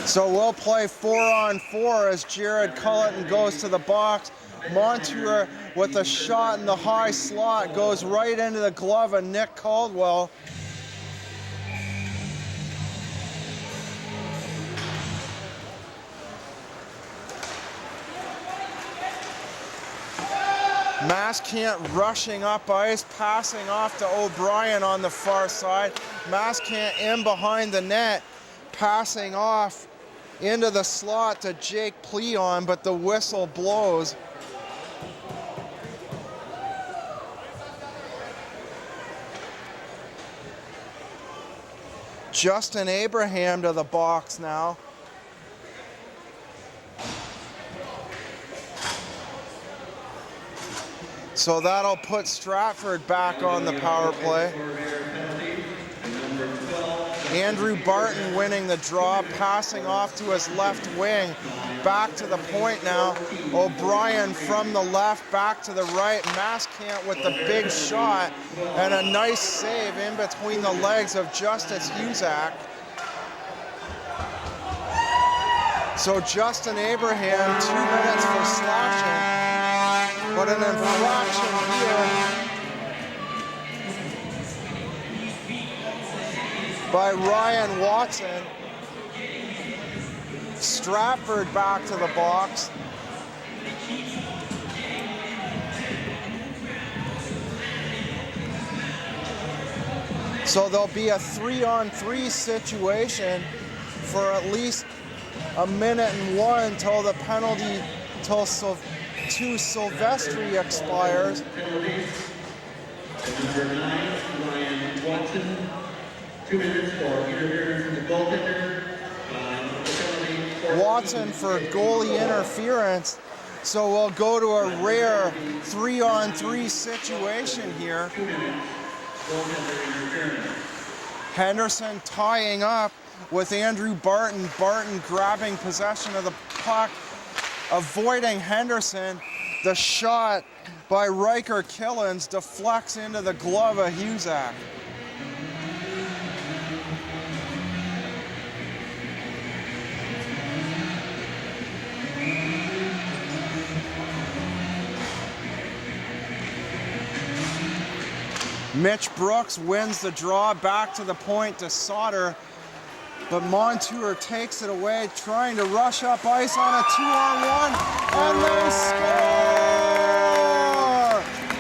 So we'll play 4-on-4 as Jared Culliton goes to the box. Montour with a shot in the high slot goes right into the glove of Nick Caldwell. Maskant rushing up ice, passing off to O'Brien on the far side. Maskant in behind the net, passing off into the slot to Jake Pleon, but the whistle blows. Justin Abraham to the box now. So that'll put Stratford back on the power play. Andrew Barton winning the draw, passing off to his left wing. Back to the point now. O'Brien from the left, back to the right. Maskant with the big shot and a nice save in between the legs of Justice Huzak. So Justin Abraham, 2 minutes for slashing. But an infraction here by Ryan Watson. Stratford back to the box. So there'll be a 3-on-3 situation for at least a minute and 1 till the penalty, till to Silvestri expires. Number 9, Ryan Watson, 2 minutes for interference in the goaltender. Watson for goalie interference. So we'll go to a rare 3-on-3 situation here. Henderson tying up with Andrew Barton. Barton grabbing possession of the puck, avoiding Henderson. The shot by Riker Killens deflects into the glove of Huzak. Mitch Brooks wins the draw back to the point to Sauter, but Montour takes it away, trying to rush up ice on a 2-on-1, and they score!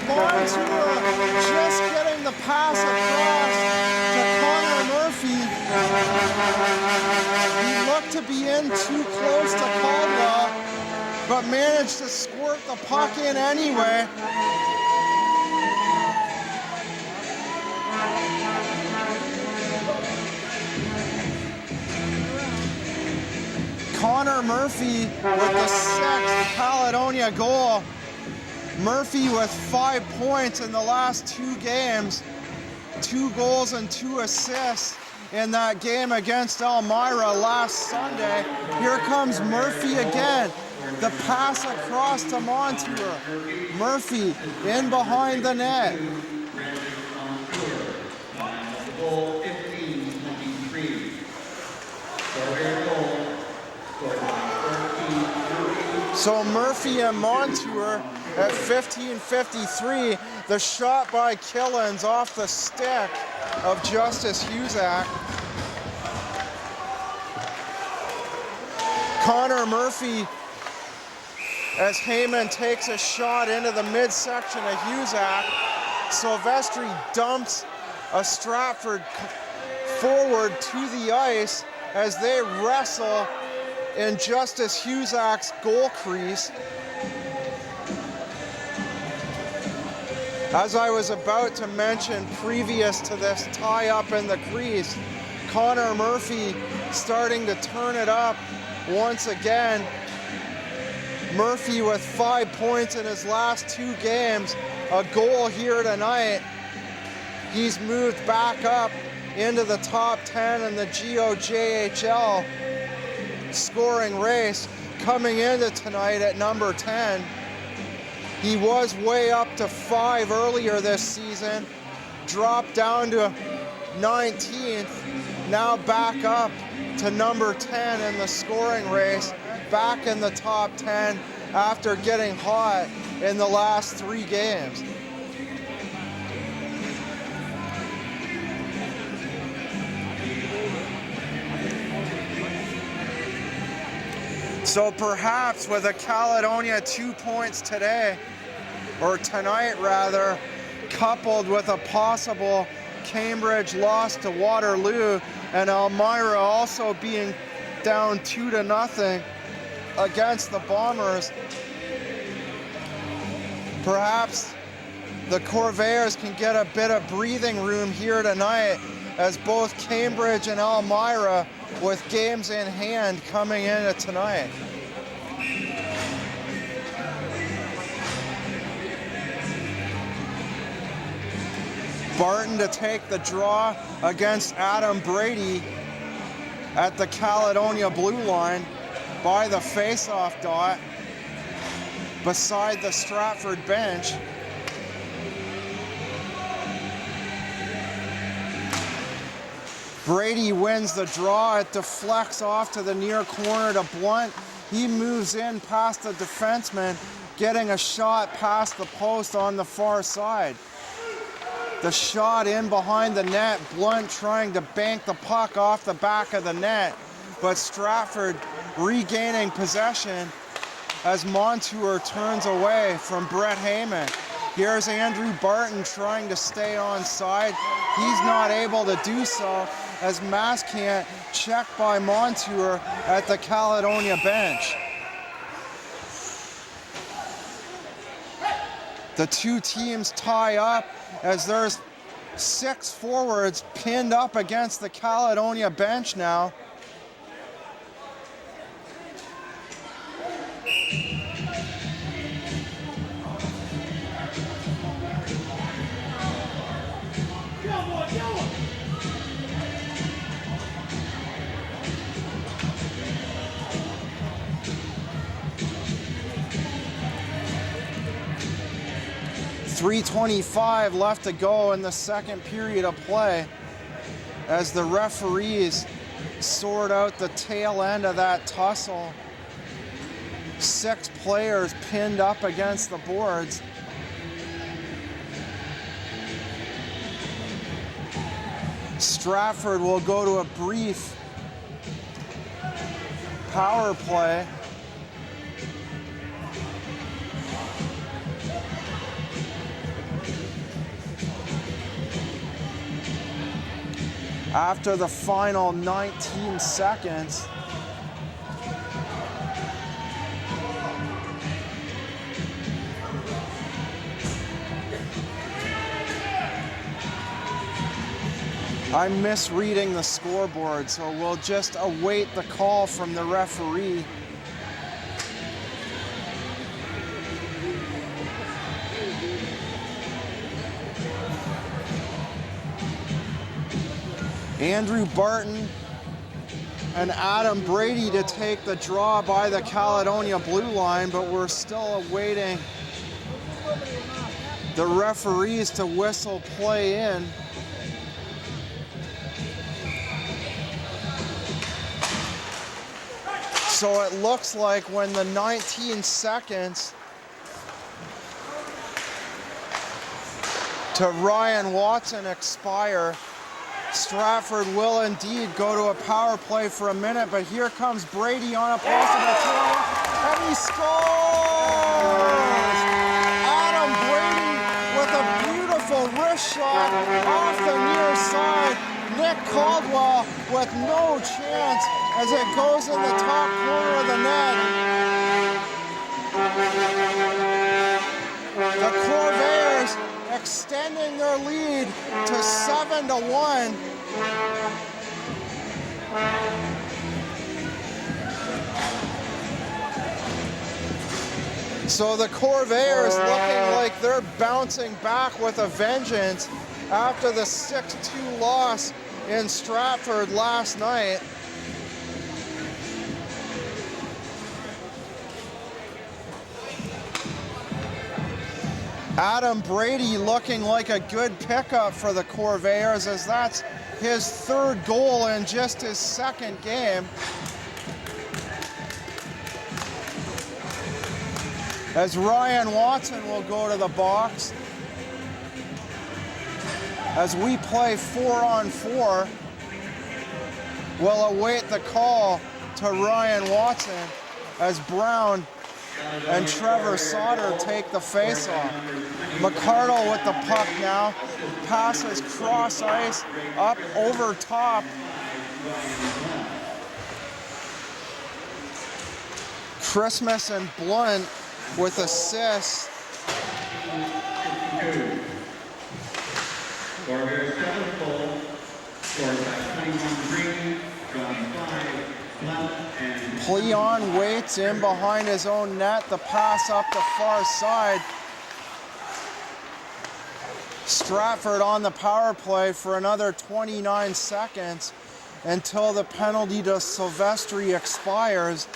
Montour just getting the pass across to Connor Murphy. He looked to be in too close to Caldwell, but managed to squirt the puck in anyway. Connor Murphy with the 6th Caledonia goal. Murphy with 5 points in the last 2 games. 2 goals and 2 assists in that game against Elmira last Sunday. Here comes Murphy again. The pass across to Montour. Murphy in behind the net. Goal 15-23. So Murphy and Montour at 15:53. The shot by Killens off the stick of Justice Huzak. Connor Murphy as Heyman takes a shot into the midsection of Huzak. Silvestri dumps a Stratford forward to the ice as they wrestle in Justice Huzak's goal crease. As I was about to mention previous to this tie-up in the crease, Connor Murphy starting to turn it up once again. Murphy with 5 points in his last 2 games, a goal here tonight. He's moved back up into the top 10 in the GOJHL scoring race, coming into tonight at number 10. He was way up to 5 earlier this season, dropped down to 19th, now back up to number 10 in the scoring race, back in the top 10 after getting hot in the last 3 games. So perhaps with a Caledonia 2 points today, or tonight rather, coupled with a possible Cambridge loss to Waterloo and Elmira also being down 2-0 against the Bombers, perhaps the Corvairs can get a bit of breathing room here tonight, as both Cambridge and Elmira with games in hand coming into tonight. Barton to take the draw against Adam Brady at the Caledonia blue line by the face-off dot beside the Stratford bench. Brady wins the draw. It deflects off to the near corner to Blunt. He moves in past the defenseman, getting a shot past the post on the far side. The shot in behind the net, Blunt trying to bank the puck off the back of the net, but Stratford regaining possession as Montour turns away from Brett Heyman. Here's Andrew Barton trying to stay on side. He's not able to do so as Maskant checked by Montour at the Caledonia bench. The two teams tie up as there's 6 forwards pinned up against the Caledonia bench now. .325 left to go in the second period of play as the referees sort out the tail end of that tussle. 6 players pinned up against the boards. Stratford will go to a brief power play. After the final 19 seconds, I'm misreading the scoreboard, so we'll just await the call from the referee. Andrew Barton and Adam Brady to take the draw by the Caledonia blue line, but we're still awaiting the referees to whistle play in. So it looks like when the 19 seconds to Ryan Watson expire, Stratford will indeed go to a power play for a minute, but here comes Brady on a possible turnover, and he scores! Adam Brady with a beautiful wrist shot off the near side. Nick Caldwell with no chance as it goes in the top corner of the net. The Corvairs extending their lead to 7-1. So the Corvairs looking like they're bouncing back with a vengeance after the 6-2 loss in Stratford last night. Adam Brady looking like a good pickup for the Corvairs, as that's his third goal in just his second game. As Ryan Watson will go to the box. As we play 4-on-4, we'll await the call to Ryan Watson as Brown and Trevor Sauter take the face-off. McCardle with the puck now, passes cross ice, up over top. Christmas and Blunt with assists. Corvairs 7th goal, scored by 21 Green, John 5, Blunt, and Pleon waits in behind his own net, the pass up the far side. Stratford on the power play for another 29 seconds until the penalty to Silvestri expires.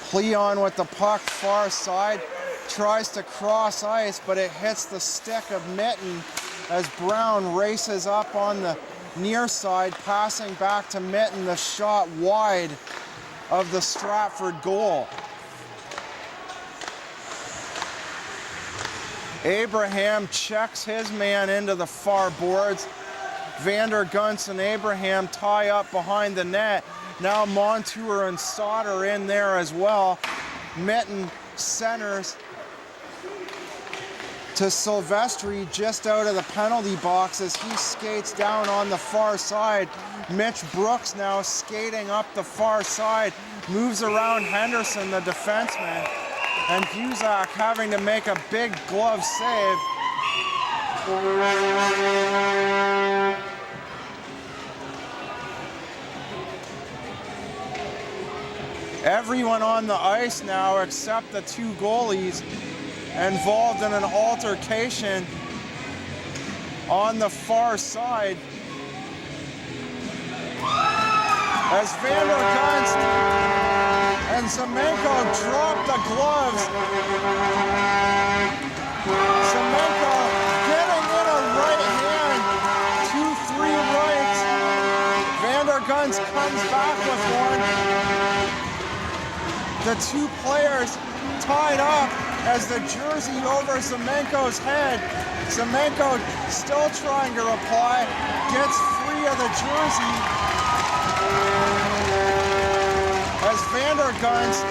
Pleon with the puck far side, tries to cross ice, but it hits the stick of Mitten as Brown races up on the near side, passing back to Mitten, the shot wide of the Stratford goal. Abraham checks his man into the far boards. Vandergunst and Abraham tie up behind the net. Now Montour and Sauter in there as well. Mitten centers to Silvestri just out of the penalty box as he skates down on the far side. Mitch Brooks now skating up the far side, moves around Henderson, the defenseman, and Buzak having to make a big glove save. Everyone on the ice now except the two goalies involved in an altercation on the far side. As Vandergunst and Zemenko drop the gloves. Zemenko getting in a right hand, 2-3 rights. Vandergunst comes back with one. The two players tied up as the jersey over Zemenko's head. Zemenko still trying to reply, gets free of the jersey. As Vandergunst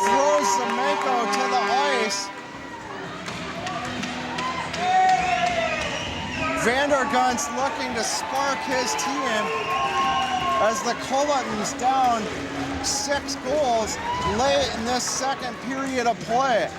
throws Zemenko to the ice. Vandergunst looking to spark his team as the Cullitons down 6 goals late in this second period of play.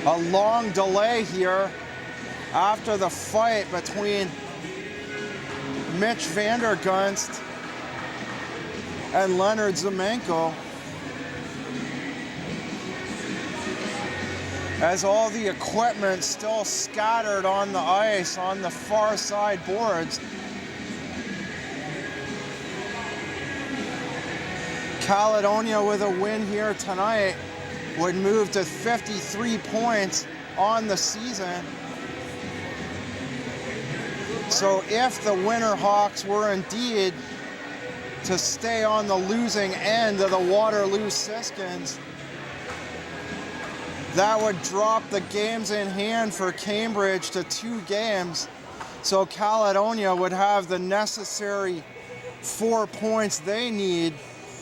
A long delay here after the fight between Mitch Vandergunst and Leonard Zemenko. as all the equipment still scattered on the ice on the far side boards. Caledonia with a win here tonight would move to 53 points on the season. So if the Winterhawks were indeed to stay on the losing end of the Waterloo-Siskins, that would drop the games in hand for Cambridge to 2 games. So Caledonia would have the necessary 4 points they need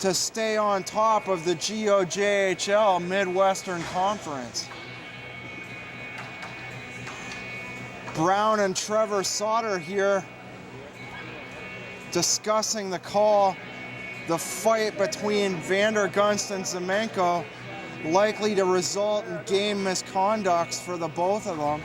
to stay on top of the GOJHL Midwestern Conference. Brown and Trevor Sauter here discussing the call, the fight between Vandergunst and Zemenko, likely to result in game misconducts for the both of them.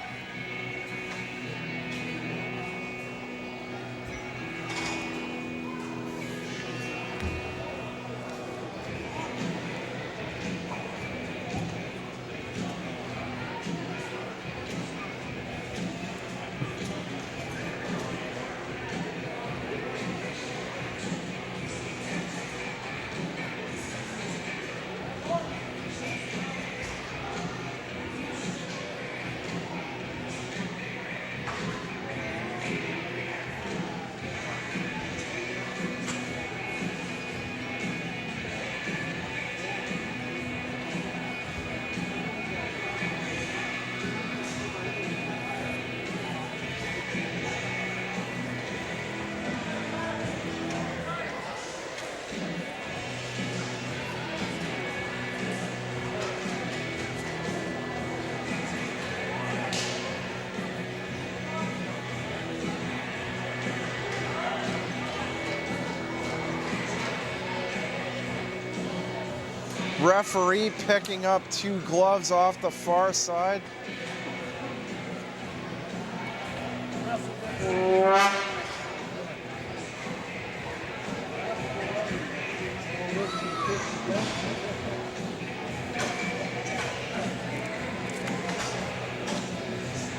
Referee picking up 2 gloves off the far side.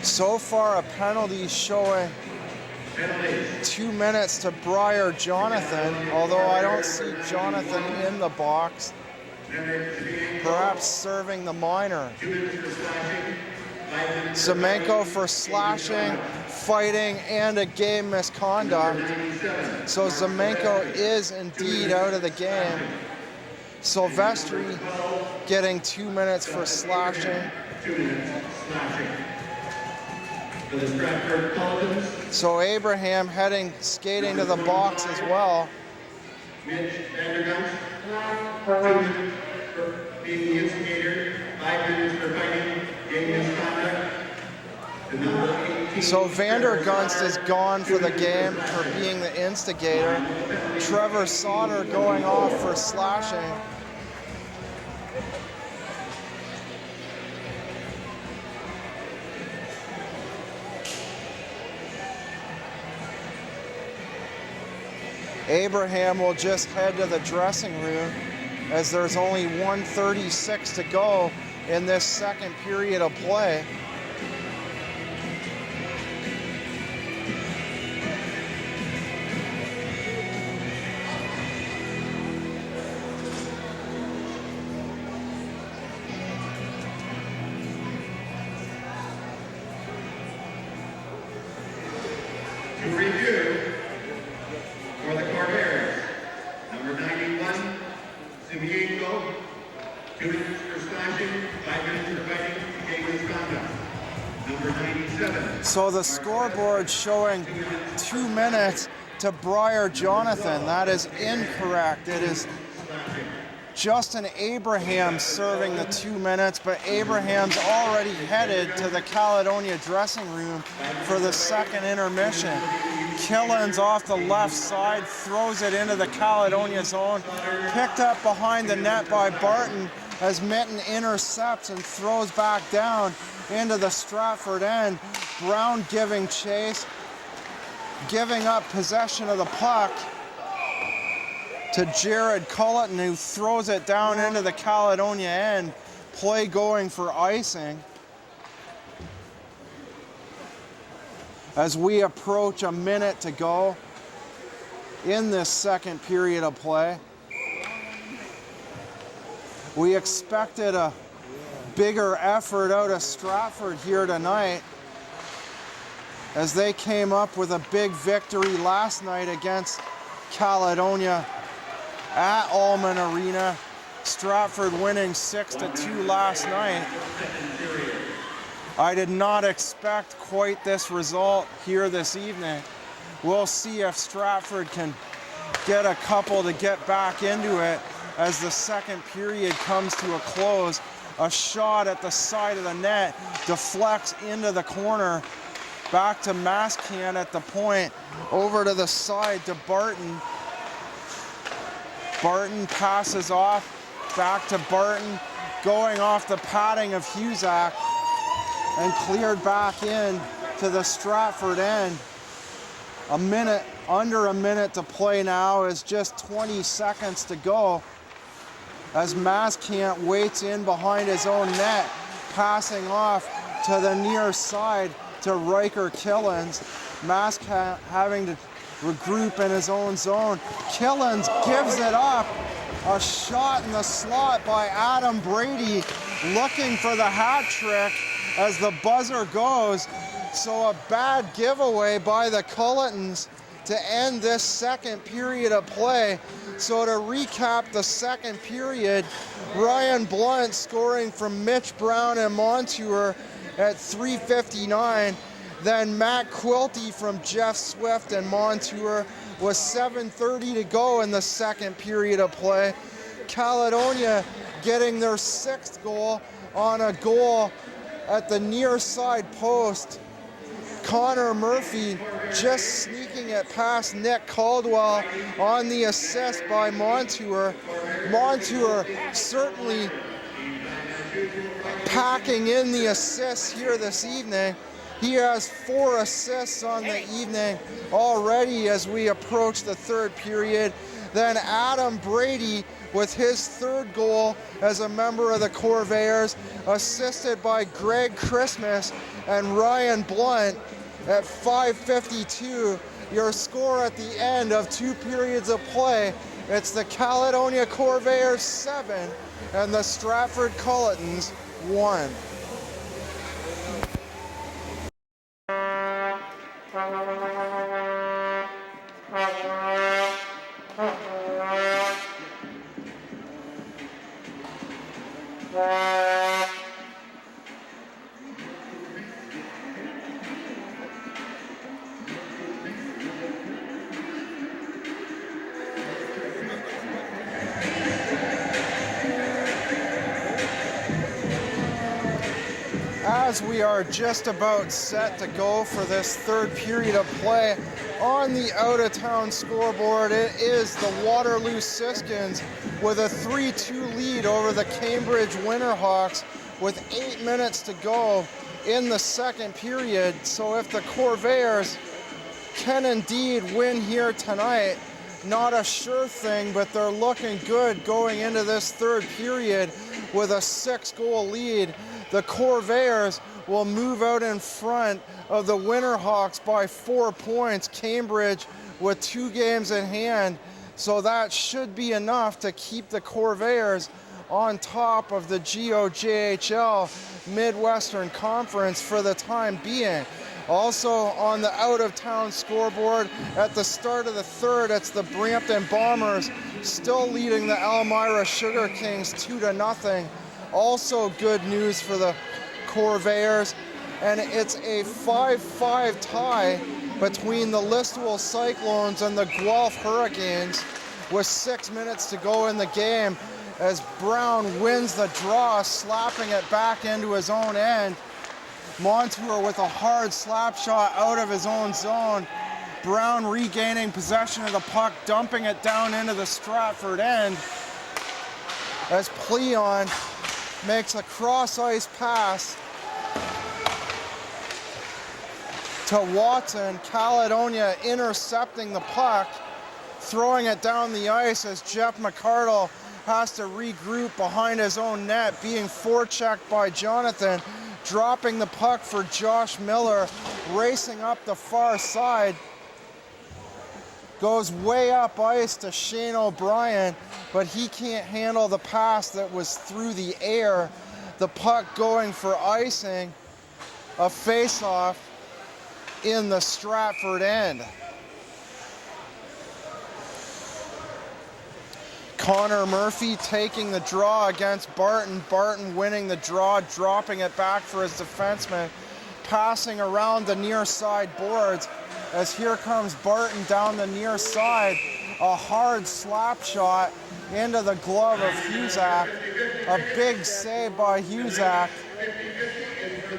So far, a penalty showing 2 minutes to Briar Jonathan, although I don't see Jonathan in the box. Perhaps serving the minor. Zemenko for slashing, fighting, and a game misconduct. So Zemenko is indeed out of the game. Silvestri getting 2 minutes for slashing. So Abraham skating to the box as well. Mitch Vandergunst, 2 minutes for being the instigator, 5 minutes for fighting, game misconduct. So Vandergunst is gone for the game for being the instigator. Trevor Sauter going off for slashing. Abraham will just head to the dressing room as there's only 1:36 to go in this second period of play. To review, for the Corvairs, number 91, Sumienko, 2 minutes for slashing, 5 minutes for fighting, game misconduct. Number 97. So the scoreboard showing 2 minutes to Briar Jonathan. That is incorrect. It is Justin Abraham serving the 2 minutes, but Abraham's already headed to the Caledonia dressing room for the second intermission. Killens off the left side, throws it into the Caledonia zone, picked up behind the net by Barton as Mitten intercepts and throws back down into the Stratford end. Brown giving chase, giving up possession of the puck to Jared Culliton, who throws it down into the Caledonia end. Play going for icing. as we approach a minute to go in this second period of play. We expected a bigger effort out of Stratford here tonight as they came up with a big victory last night against Caledonia at Allman Arena. Stratford winning 6-2 last night. I did not expect quite this result here this evening. We'll see if Stratford can get a couple to get back into it as the second period comes to a close. A shot at the side of the net deflects into the corner. Back to Mascan at the point. Over to the side to Barton. Barton passes off. Back to Barton. Going off the padding of Husak. And cleared back in to the Stratford end. Under a minute to play now, is just 20 seconds to go as Mascant waits in behind his own net, passing off to the near side to Riker Killens. Mascant having to regroup in his own zone. Killens gives it up. A shot in the slot by Adam Brady, looking for the hat trick as the buzzer goes. So a bad giveaway by the Cullitons to end this second period of play. So to recap the second period, Ryan Blunt scoring from Mitch Brown and Montour at 3:59. Then Matt Quilty from Jeff Swift and Montour with 7:30 to go in the second period of play. Caledonia getting their 6th goal on a goal at the near side post. Connor Murphy just sneaking it past Nick Caldwell on the assist by Montour. Montour certainly packing in the assists here this evening. He has 4 assists on the evening already as we approach the third period. Then Adam Brady with his 3rd goal as a member of the Corvairs, assisted by Greg Christmas and Ryan Blunt at 5:52. Your score at the end of 2 periods of play, it's the Caledonia Corvairs 7 and the Stratford Cullitons 1. As we are just about set to go for this third period of play, on the out-of-town scoreboard, it is the Waterloo Siskins with a 3-2 lead over the Cambridge Winterhawks with 8 minutes to go in the second period. So if the Corvairs can indeed win here tonight, not a sure thing, but they're looking good going into this third period with a 6-goal lead. The Corvairs will move out in front of the Winterhawks by 4 points. Cambridge with 2 games in hand. So that should be enough to keep the Corvairs on top of the GOJHL Midwestern Conference for the time being. Also on the out-of-town scoreboard at the start of the third, it's the Brampton Bombers still leading the Elmira Sugar Kings 2-0. Also good news for the Corvairs, and it's a 5-5 tie between the Listowel Cyclones and the Guelph Hurricanes with 6 minutes to go in the game as Brown wins the draw, slapping it back into his own end. Montour with a hard slap shot out of his own zone. Brown regaining possession of the puck, dumping it down into the Stratford end as Pleon makes a cross-ice pass to Watson. Caledonia intercepting the puck, throwing it down the ice as Jeff McCardle has to regroup behind his own net, being forechecked by Jonathan, dropping the puck for Josh Miller, racing up the far side. Goes way up ice to Shane O'Brien, but he can't handle the pass that was through the air. The puck going for icing. A face-off in the Stratford end. Connor Murphy taking the draw against Barton. Barton winning the draw, dropping it back for his defenseman. Passing around the near side boards as here comes Barton down the near side. A hard slap shot into the glove of Husak. A big save by Husak,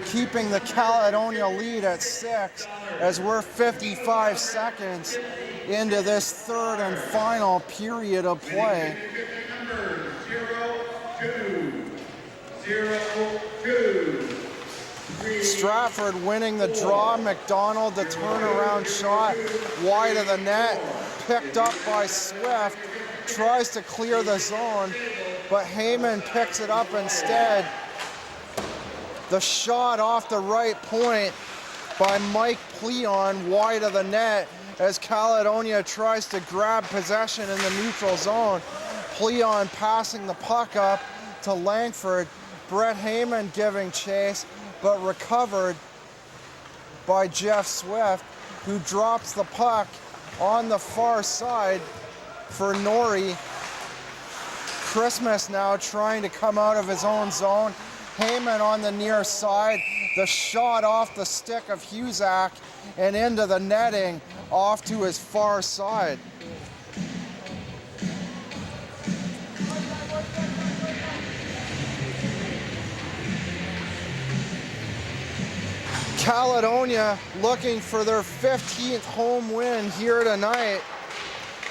keeping the Caledonia lead at 6 as we're 55 seconds into this third and final period of play. Number 0-2. Stratford winning the draw. McDonald, the turnaround shot wide of the net, picked up by Swift, tries to clear the zone, but Heyman picks it up instead. The shot off the right point by Mike Pleon wide of the net as Caledonia tries to grab possession in the neutral zone. Pleon passing the puck up to Langford. Brett Heyman giving chase, but recovered by Jeff Swift, who drops the puck on the far side for Norrie. Christmas now trying to come out of his own zone. Heyman on the near side. The shot off the stick of Husak and into the netting off to his far side. Caledonia looking for their 15th home win here tonight.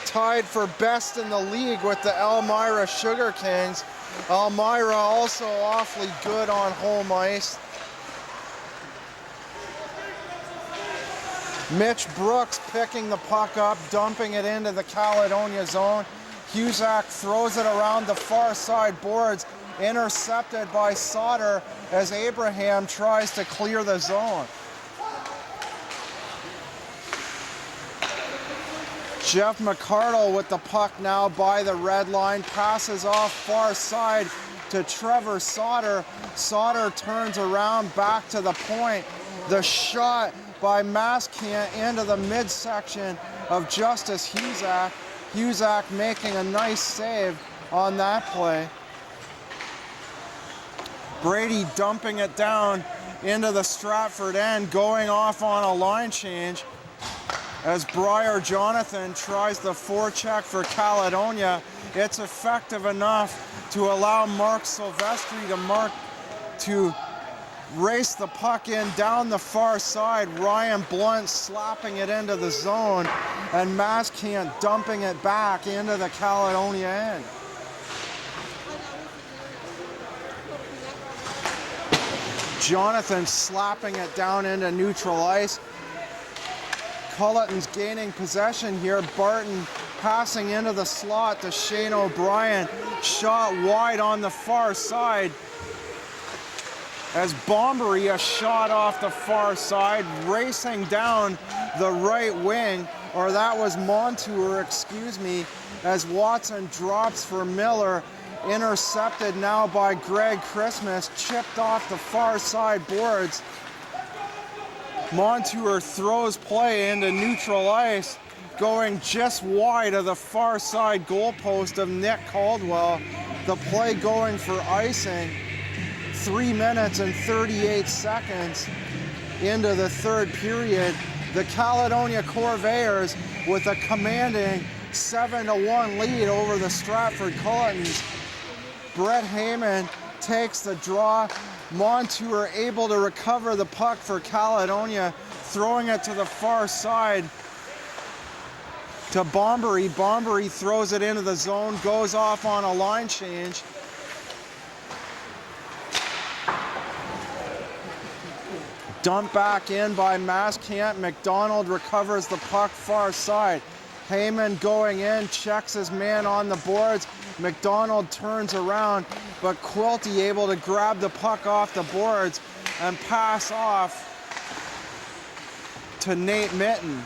Tied for best in the league with the Elmira Sugar Kings. Elmira also awfully good on home ice. Mitch Brooks picking the puck up, dumping it into the Caledonia zone. Husak throws it around the far side boards, intercepted by Sauter as Abraham tries to clear the zone. Jeff McCardle with the puck now by the red line, passes off far side to Trevor Sauter. Sauter turns around back to the point. The shot by Maskant into the midsection of Justice Husak. Husak making a nice save on that play. Brady dumping it down into the Stratford end, going off on a line change as Briar Jonathan tries the forecheck for Caledonia. It's effective enough to allow Mark Silvestri to race the puck in down the far side. Ryan Blunt slapping it into the zone, and Maskant dumping it back into the Caledonia end. Jonathan slapping it down into neutral ice. Cullitons gaining possession here. Barton passing into the slot to Shane O'Brien. Shot wide on the far side as Bombery, a shot off the far side, racing down the right wing, or that was Montour, excuse me, as Watson drops for Miller. Intercepted now by Greg Christmas, chipped off the far side boards. Montour throws play into neutral ice, going just wide of the far side goalpost of Nick Caldwell. The play going for icing. 3 minutes and 38 seconds into the third period. The Caledonia Corvairs with a commanding 7-1 lead over the Stratford Cullitons. Brett Heyman takes the draw. Montour able to recover the puck for Caledonia, throwing it to the far side to Bombery. Bombery throws it into the zone, goes off on a line change. Dumped back in by Maskant. McDonald recovers the puck far side. Heyman going in, checks his man on the boards. McDonald turns around, but Quilty able to grab the puck off the boards and pass off to Nate Mitten.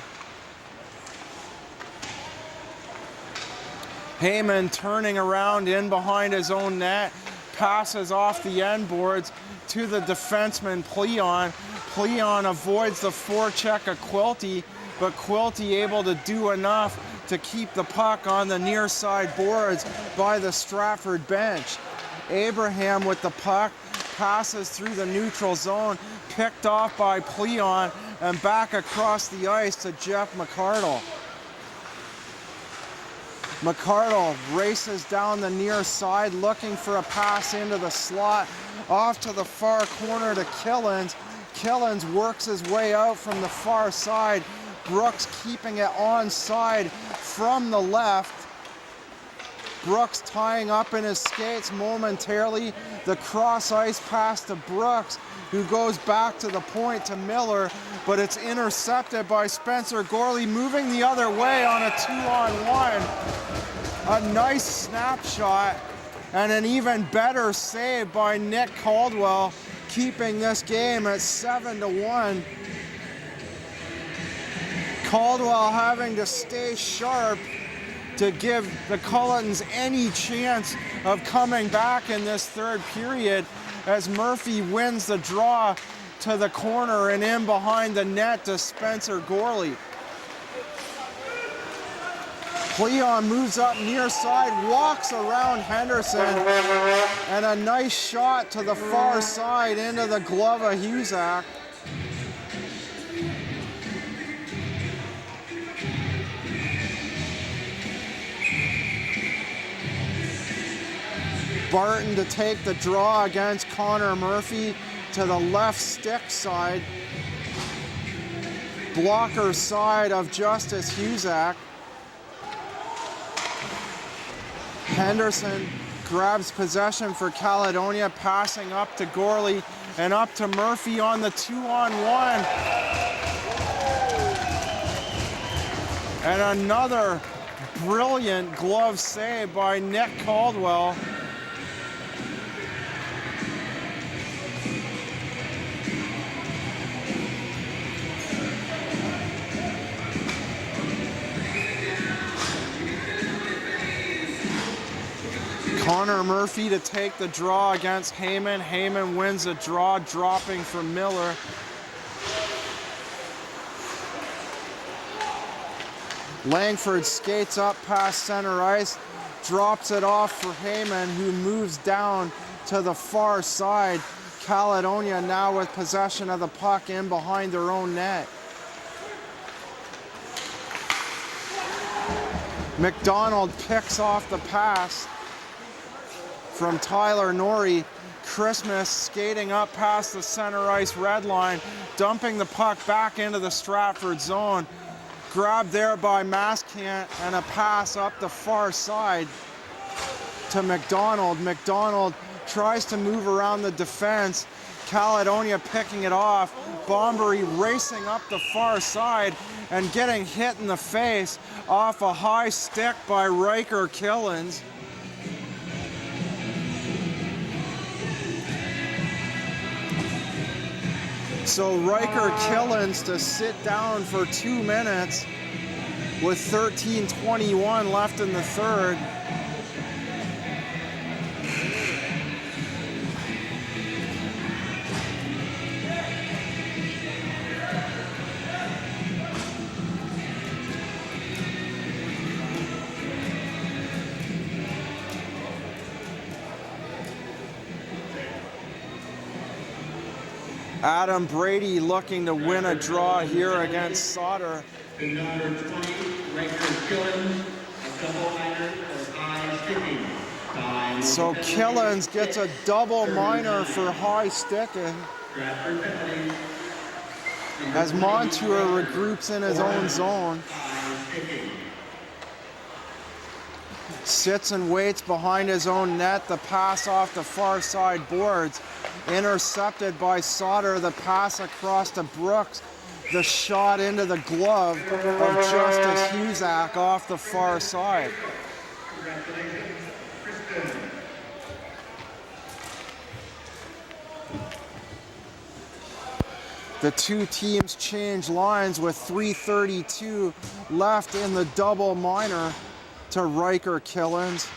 Heyman turning around in behind his own net, passes off the end boards to the defenseman Pleon. Pleon avoids the forecheck of Quilty, but Quilty able to do enough to keep the puck on the near side boards by the Stratford bench. Abraham with the puck, passes through the neutral zone, picked off by Pleon, and back across the ice to Jeff McCardle. McCardle races down the near side looking for a pass into the slot, off to the far corner to Killens. Killens works his way out from the far side. Brooks keeping it onside from the left. Brooks tying up in his skates momentarily. The cross ice pass to Brooks, who goes back to the point to Miller, but it's intercepted by Spencer Gorley, moving the other way on a 2-on-1. A nice snapshot and an even better save by Nick Caldwell, keeping this game at 7-1. Caldwell having to stay sharp to give the Cullitons any chance of coming back in this third period, as Murphy wins the draw to the corner and in behind the net to Spencer Gorley. Pleon moves up near side, walks around Henderson, and a nice shot to the far side into the glove of Huzak. Barton to take the draw against Connor Murphy to the left stick side. Blocker side of Justice Huzak. Henderson grabs possession for Caledonia, passing up to Gorley and up to Murphy on the 2-on-1. And another brilliant glove save by Nick Caldwell. Connor Murphy to take the draw against Heyman. Heyman wins the draw, dropping for Miller. Langford skates up past center ice, drops it off for Heyman, who moves down to the far side. Caledonia now with possession of the puck in behind their own net. McDonald picks off the pass from Tyler Norrie. Christmas skating up past the center ice red line, dumping the puck back into the Stratford zone. Grabbed there by Maskant, and a pass up the far side to McDonald. McDonald tries to move around the defense. Caledonia picking it off. Bombery racing up the far side and getting hit in the face off a high stick by Riker Killens. So Riker Killens to sit down for 2 minutes with 13:21 left in the third. Adam Brady looking to win a draw here against Sauter. The number 20, Riker Killens, a double minor for high sticking. So Killens gets a double minor for high sticking Stratford Penalties. as Montour regroups in his own zone. Sits and waits behind his own net. The pass off the far side boards. Intercepted by Sauter. The pass across to Brooks. The shot into the glove of Justice Huzak off the far side. The two teams change lines with 3:32 left in the double minor to Riker Killens.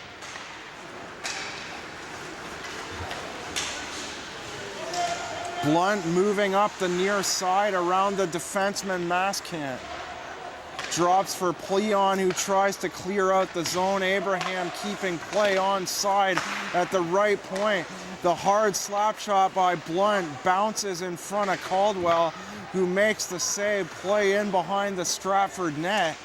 Blunt moving up the near side around the defenseman Maskant. Drops for Pleon, who tries to clear out the zone. Abraham keeping play onside at the right point. The hard slap shot by Blunt bounces in front of Caldwell, who makes the save. Play in behind the Stratford net.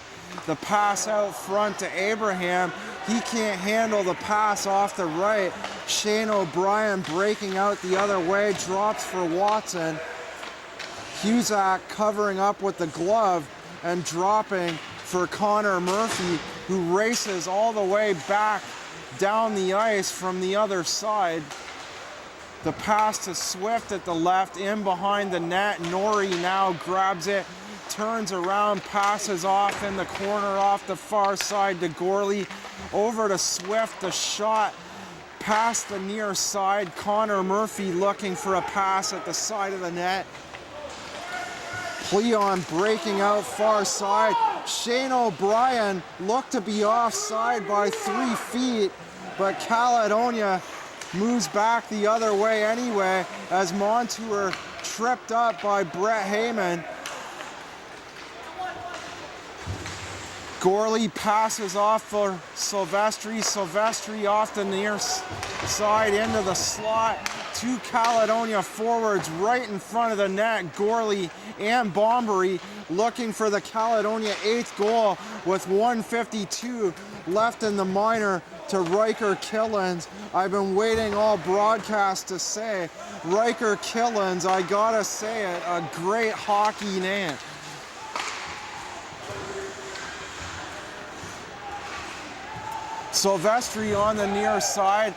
The pass out front to Abraham. He can't handle the pass off the right. Shane O'Brien breaking out the other way. Drops for Watson. Husak covering up with the glove and dropping for Connor Murphy, who races all the way back down the ice from the other side. The pass to Swift at the left, in behind the net. Norrie now grabs it, turns around, passes off in the corner off the far side to Gorley. Over to Swift, the shot past the near side. Connor Murphy looking for a pass at the side of the net. Pleon breaking out far side. Shane O'Brien looked to be offside by 3 feet, but Caledonia moves back the other way anyway as Montour tripped up by Brett Heyman. Gorley passes off for Silvestri. Silvestri off the near side into the slot. 2 Caledonia forwards right in front of the net. Gorley and Bombery looking for the Caledonia 8th goal with 1:52 left in the minor to Riker Killens. I've been waiting all broadcast to say Riker Killens. I gotta say it, a great hockey name. Silvestri on the near side.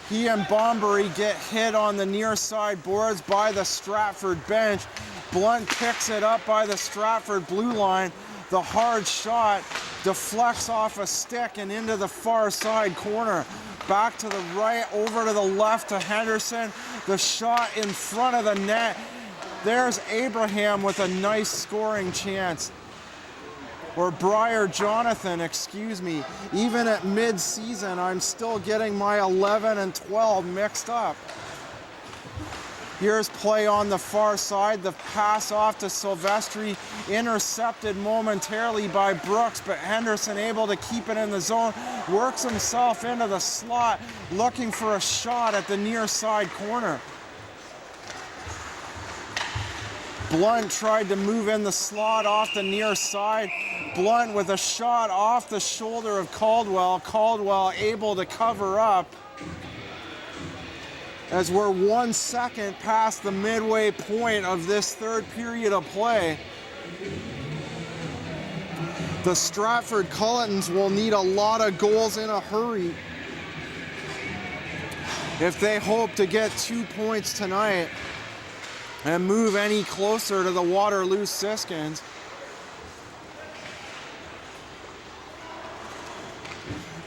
He and Bombery get hit on the near side boards by the Stratford bench. Blunt picks it up by the Stratford blue line. The hard shot deflects off a stick and into the far side corner. Back to the right, over to the left to Henderson. The shot in front of the net. There's Abraham with a nice scoring chance. Or Briar Jonathan, excuse me. Even at mid-season, I'm still getting my 11 and 12 mixed up. Here's play on the far side. The pass off to Silvestri, intercepted momentarily by Brooks, but Henderson able to keep it in the zone. Works himself into the slot, looking for a shot at the near side corner. Blunt tried to move in the slot off the near side. Blunt with a shot off the shoulder of Caldwell. Caldwell able to cover up as we're 1 second past the midway point of this third period of play. The Stratford Cullitons will need a lot of goals in a hurry if they hope to get 2 points tonight and move any closer to the Waterloo Siskins.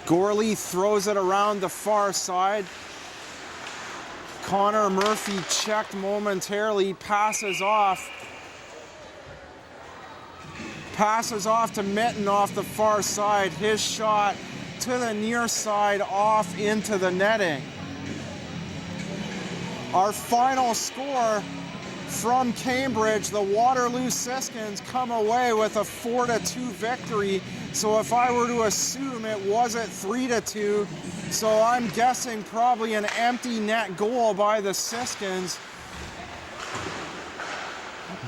Gorley throws it around the far side. Connor Murphy checked momentarily, passes off. Passes off to Mitten off the far side. His shot to the near side, off into the netting. Our final score from Cambridge, the Waterloo Siskins come away with a 4-2 victory. So if I were to assume it wasn't 3-2, so I'm guessing probably an empty net goal by the Siskins.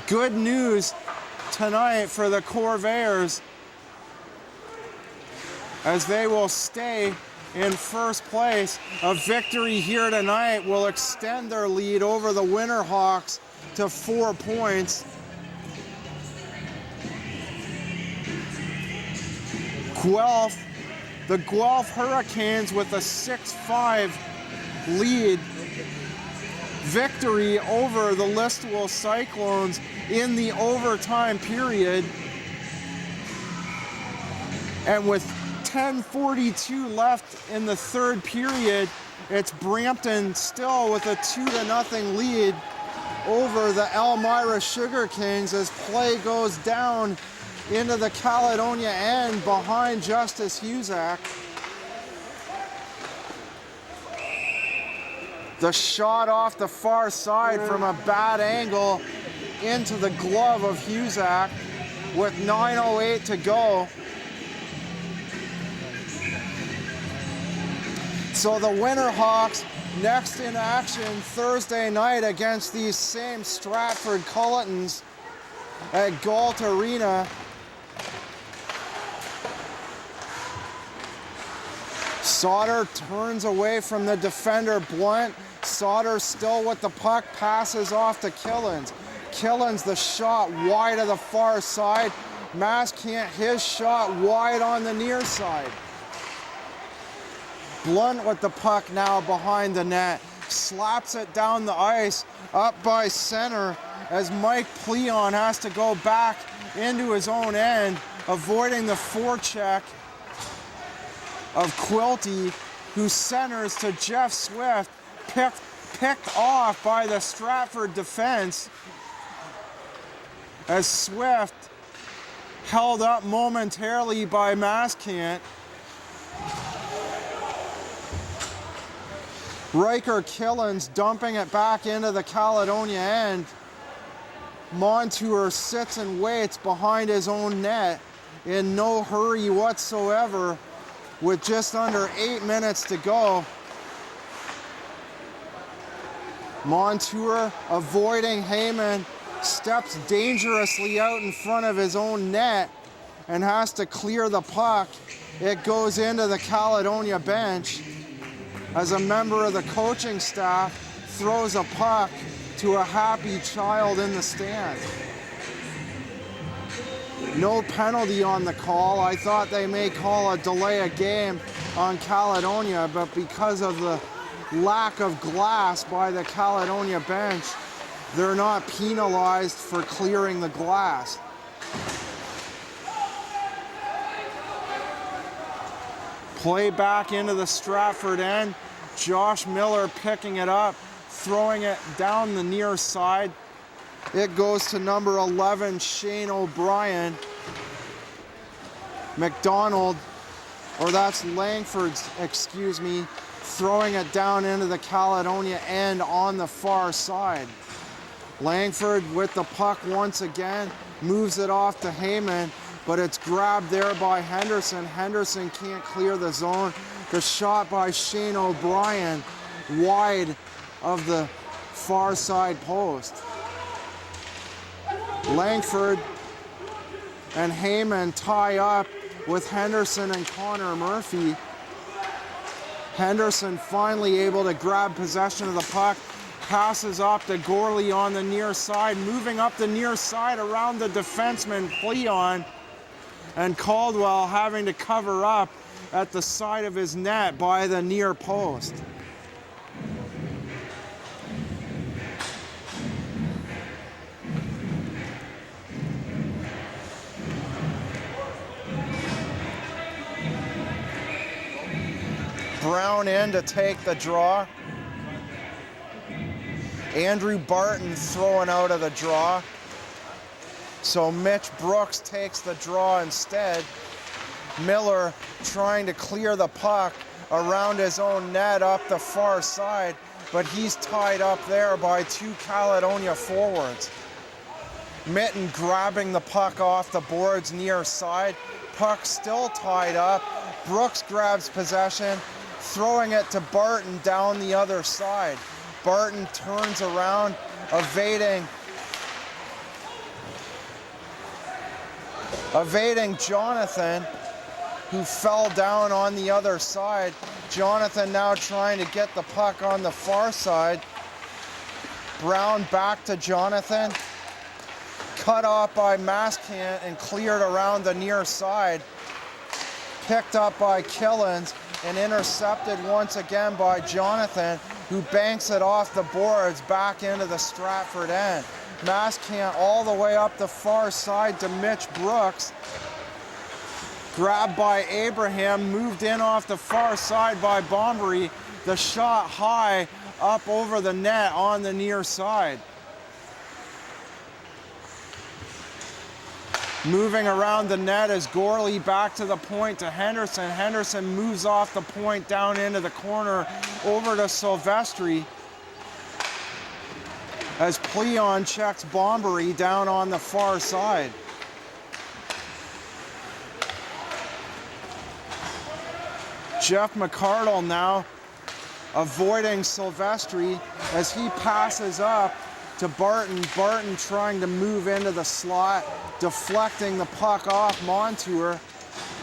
Good news tonight for the Corvairs, as they will stay in first place. A victory here tonight will extend their lead over the Winterhawks to 4 points. The Guelph Hurricanes with a 6-5 lead victory over the Listowel Cyclones in the overtime period. And with 10:42 left in the third period, it's Brampton still with a 2-0 lead. over the Elmira Sugar Kings as play goes down into the Caledonia end behind Justice Husak. The shot off the far side from a bad angle into the glove of Husak with 9:08 to go. So the Winterhawks next in action Thursday night against these same Stratford Cullitons at Galt Arena. Sauter turns away from the defender Blunt. Sauter still with the puck, passes off to Killens. Killens the shot wide of the far side. Maskant his shot wide on the near side. Blunt with the puck now behind the net, slaps it down the ice, up by center as Mike Pleon has to go back into his own end, avoiding the forecheck of Quilty, who centers to Jeff Swift, picked off by the Stratford defense as Swift held up momentarily by Maskant. Riker Killens dumping it back into the Caledonia end. Montour sits and waits behind his own net in no hurry whatsoever with just under 8 minutes to go. Montour avoiding Heyman, steps dangerously out in front of his own net and has to clear the puck. It goes into the Caledonia bench as a member of the coaching staff throws a puck to a happy child in the stand. No penalty on the call. I thought they may call a delay of game on Caledonia, but because of the lack of glass by the Caledonia bench, they're not penalized for clearing the glass. Play back into the Stratford end. Josh Miller picking it up, throwing it down the near side. It goes to number 11, Shane O'Brien. McDonald, or that's Langford's, excuse me, throwing it down into the Caledonia end on the far side. Langford with the puck once again, moves it off to Heyman, but it's grabbed there by Henderson. Henderson can't clear the zone. The shot by Shane O'Brien wide of the far side post. Langford and Heyman tie up with Henderson and Connor Murphy. Henderson finally able to grab possession of the puck, passes off to Gorley on the near side, moving up the near side around the defenseman Pleon, and Caldwell having to cover up at the side of his net by the near post. Brown in to take the draw. Andrew Barton throwing out of the draw. So Mitch Brooks takes the draw instead. Miller trying to clear the puck around his own net up the far side, but he's tied up there by two Caledonia forwards. Mitten grabbing the puck off the boards near side. Puck still tied up. Brooks grabs possession, throwing it to Barton down the other side. Barton turns around, evading Jonathan, who fell down on the other side. Jonathan now trying to get the puck on the far side. Brown back to Jonathan. Cut off by Maskant and cleared around the near side. Picked up by Killens and intercepted once again by Jonathan, who banks it off the boards back into the Stratford end. Maskant all the way up the far side to Mitch Brooks. Grabbed by Abraham, moved in off the far side by Bombery. The shot high up over the net on the near side. Moving around the net is Gorley, back to the point to Henderson. Henderson moves off the point down into the corner over to Silvestri as Pleon checks Bombery down on the far side. Jeff McCardle now avoiding Silvestri as he passes up to Barton. Barton trying to move into the slot, deflecting the puck off Montour.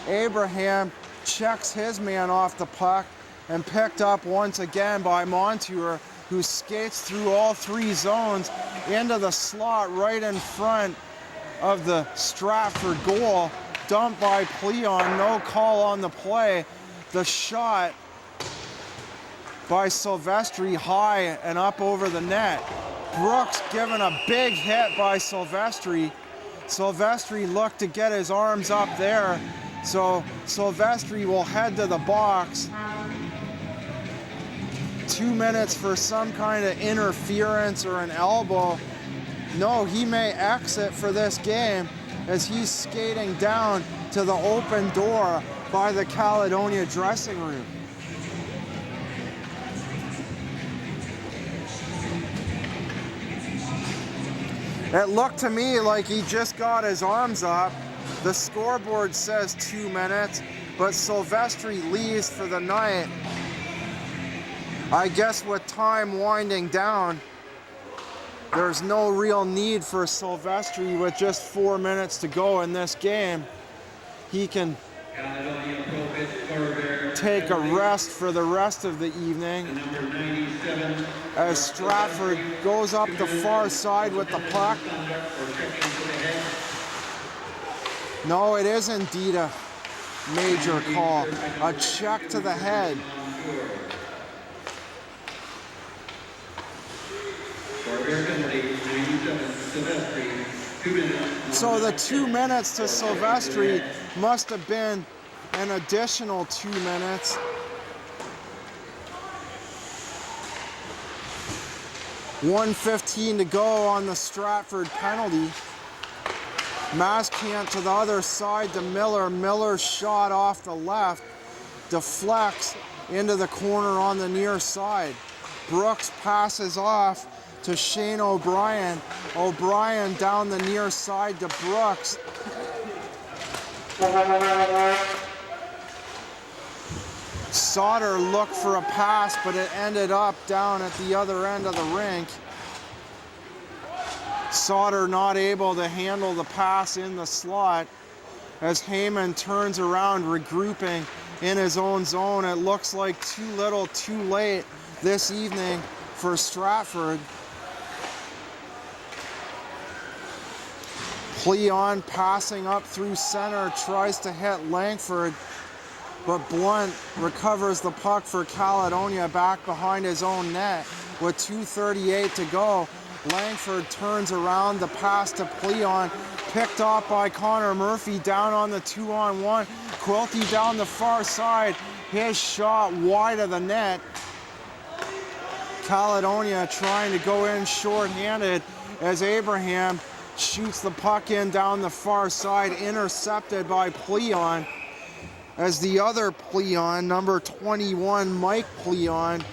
Abraham checks his man off the puck and picked up once again by Montour, who skates through all three zones into the slot right in front of the Stratford goal. Dumped by Pleon, no call on the play. The shot by Silvestri high and up over the net. Brooks given a big hit by Silvestri. Silvestri looked to get his arms up there, so Silvestri will head to the box. 2 minutes for some kind of interference or an elbow. No, he may exit for this game as he's skating down to the open door by the Caledonia dressing room. It looked to me like he just got his arms up. The scoreboard says 2 minutes, but Silvestri leaves for the night. I guess with time winding down, there's no real need for Silvestri with just 4 minutes to go in this game. He can Caledonia Pro-Fit Corvairs take a rest for the rest of the evening number 97 as Stratford goes up the far side with the puck. No, it is indeed a major call. A check to the head. So the 2 minutes to Silvestri must have been an additional 2 minutes. .1:15 to go on the Stratford penalty. Maskant to the other side to Miller. Miller's shot off the left deflects into the corner on the near side. Brooks passes off to Shane O'Brien. O'Brien down the near side to Brooks. Sauter looked for a pass, but it ended up down at the other end of the rink. Sauter not able to handle the pass in the slot as Heyman turns around, regrouping in his own zone. It looks like too little, too late this evening for Stratford. Pleon passing up through center, tries to hit Langford, but Blunt recovers the puck for Caledonia back behind his own net with 2:38 to go. Langford turns around, the pass to Pleon, picked off by Connor Murphy down on the 2-on-1. Quilty down the far side, his shot wide of the net. Caledonia trying to go in short-handed as Abraham shoots the puck in down the far side, intercepted by Pleon. As the other Pleon, number 21, Mike Pleon,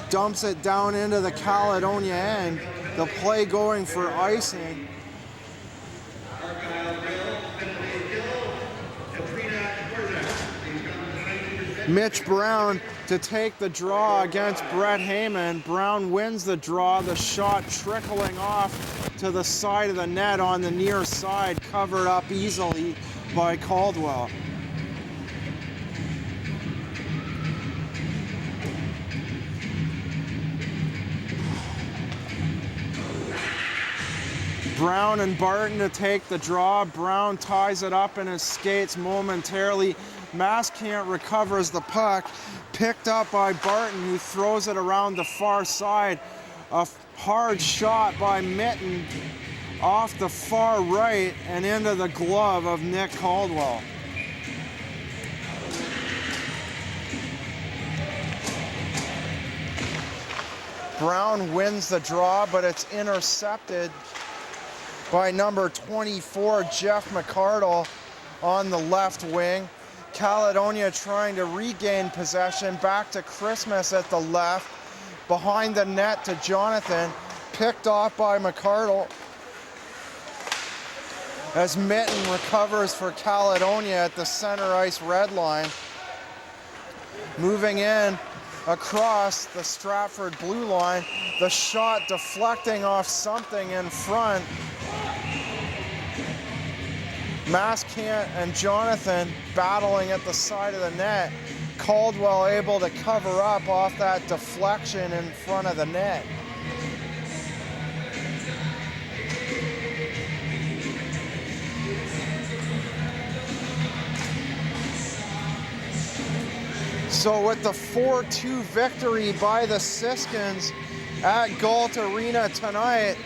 dumps it down into the Caledonia end. The play going for icing. Mitch Brown to take the draw against Brett Heyman. Brown wins the draw, the shot trickling off to the side of the net on the near side, covered up easily by Caldwell. Brown and Barton to take the draw. Brown ties it up in his skates momentarily. Maskant recovers the puck, picked up by Barton, who throws it around the far side. A hard shot by Mitten off the far right and into the glove of Nick Caldwell. Brown wins the draw, but it's intercepted by number 24, Jeff McCardle on the left wing. Caledonia trying to regain possession, back to Christmas at the left, behind the net to Jonathan, picked off by McCardle as Mitten recovers for Caledonia at the center ice red line. Moving in across the Stratford blue line, the shot deflecting off something in front. Maskant and Jonathan battling at the side of the net. Caldwell able to cover up off that deflection in front of the net. So with the 4-2 victory by the Siskins at Galt Arena tonight,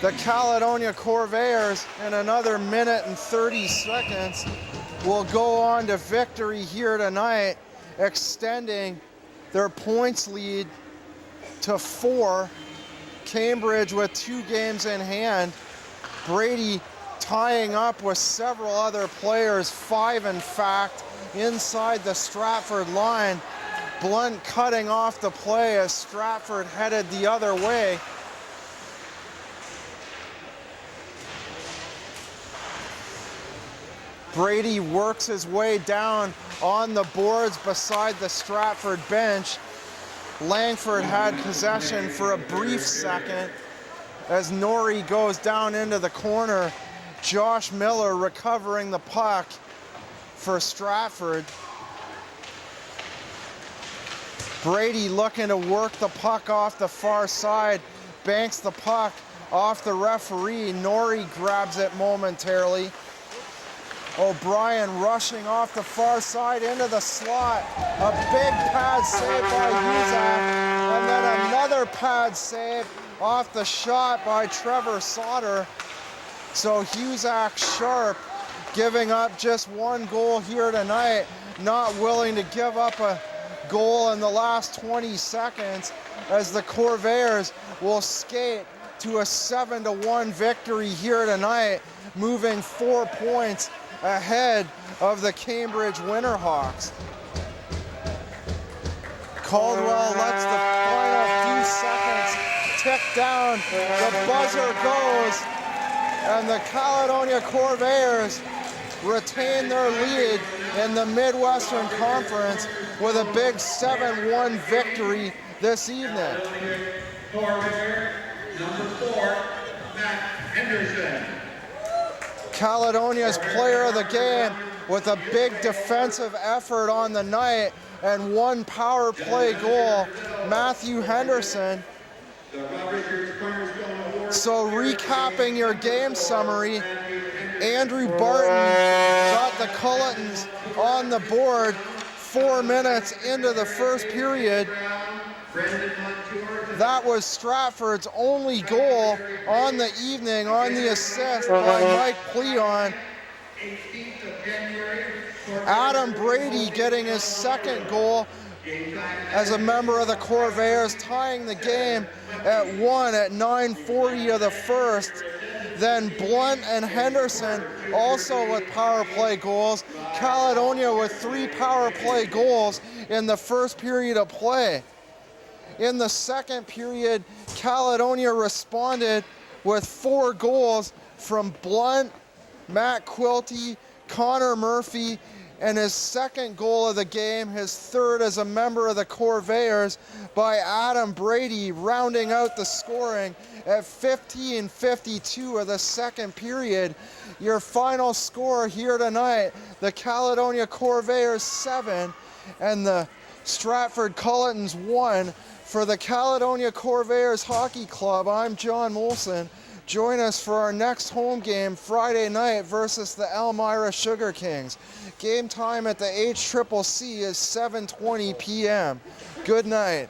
the Caledonia Corvairs in another minute and 30 seconds will go on to victory here tonight, extending their points lead to 4. Cambridge with 2 games in hand. Brady tying up with several other players, 5 in fact, inside the Stratford line. Blunt cutting off the play as Stratford headed the other way. Brady works his way down on the boards beside the Stratford bench. Langford had possession for a brief second as Norrie goes down into the corner. Josh Miller recovering the puck for Stratford. Brady looking to work the puck off the far side, banks the puck off the referee. Norrie grabs it momentarily. O'Brien rushing off the far side into the slot. A big pad save by Huzak, and then another pad save off the shot by Trevor Sauter. So Huzak sharp, giving up just 1 goal here tonight, not willing to give up a goal in the last 20 seconds as the Corvairs will skate to a 7-1 victory here tonight, moving 4 points ahead of the Cambridge Winterhawks. Caldwell lets the final few seconds tick down. The buzzer goes, and the Caledonia Corvairs retain their lead in the Midwestern Conference with a big 7-1 victory this evening. Corvair, number 4, Matt Henderson. Caledonia's player of the game with a big defensive effort on the night and 1 power play goal, Matthew Henderson. So recapping your game summary, Andrew Barton got the Cullitons on the board 4 minutes into the first period. That was Stratford's only goal on the evening on the assist by Mike Pleon. Adam Brady getting his 2nd goal as a member of the Corvairs, tying the game at 1 at 9:40 of the first. Then Blunt and Henderson also with power play goals. Caledonia with 3 power play goals in the first period of play. In the second period, Caledonia responded with 4 goals from Blunt, Matt Quilty, Connor Murphy, and his 2nd goal of the game, his 3rd as a member of the Corvairs, by Adam Brady, rounding out the scoring at 15:52 of the second period. Your final score here tonight, the Caledonia Corvairs 7 and the Stratford Cullitons 1. For the Caledonia Corvairs Hockey Club, I'm John Molson. Join us for our next home game Friday night versus the Elmira Sugar Kings. Game time at the HCCC is 7:20 p.m. Good night.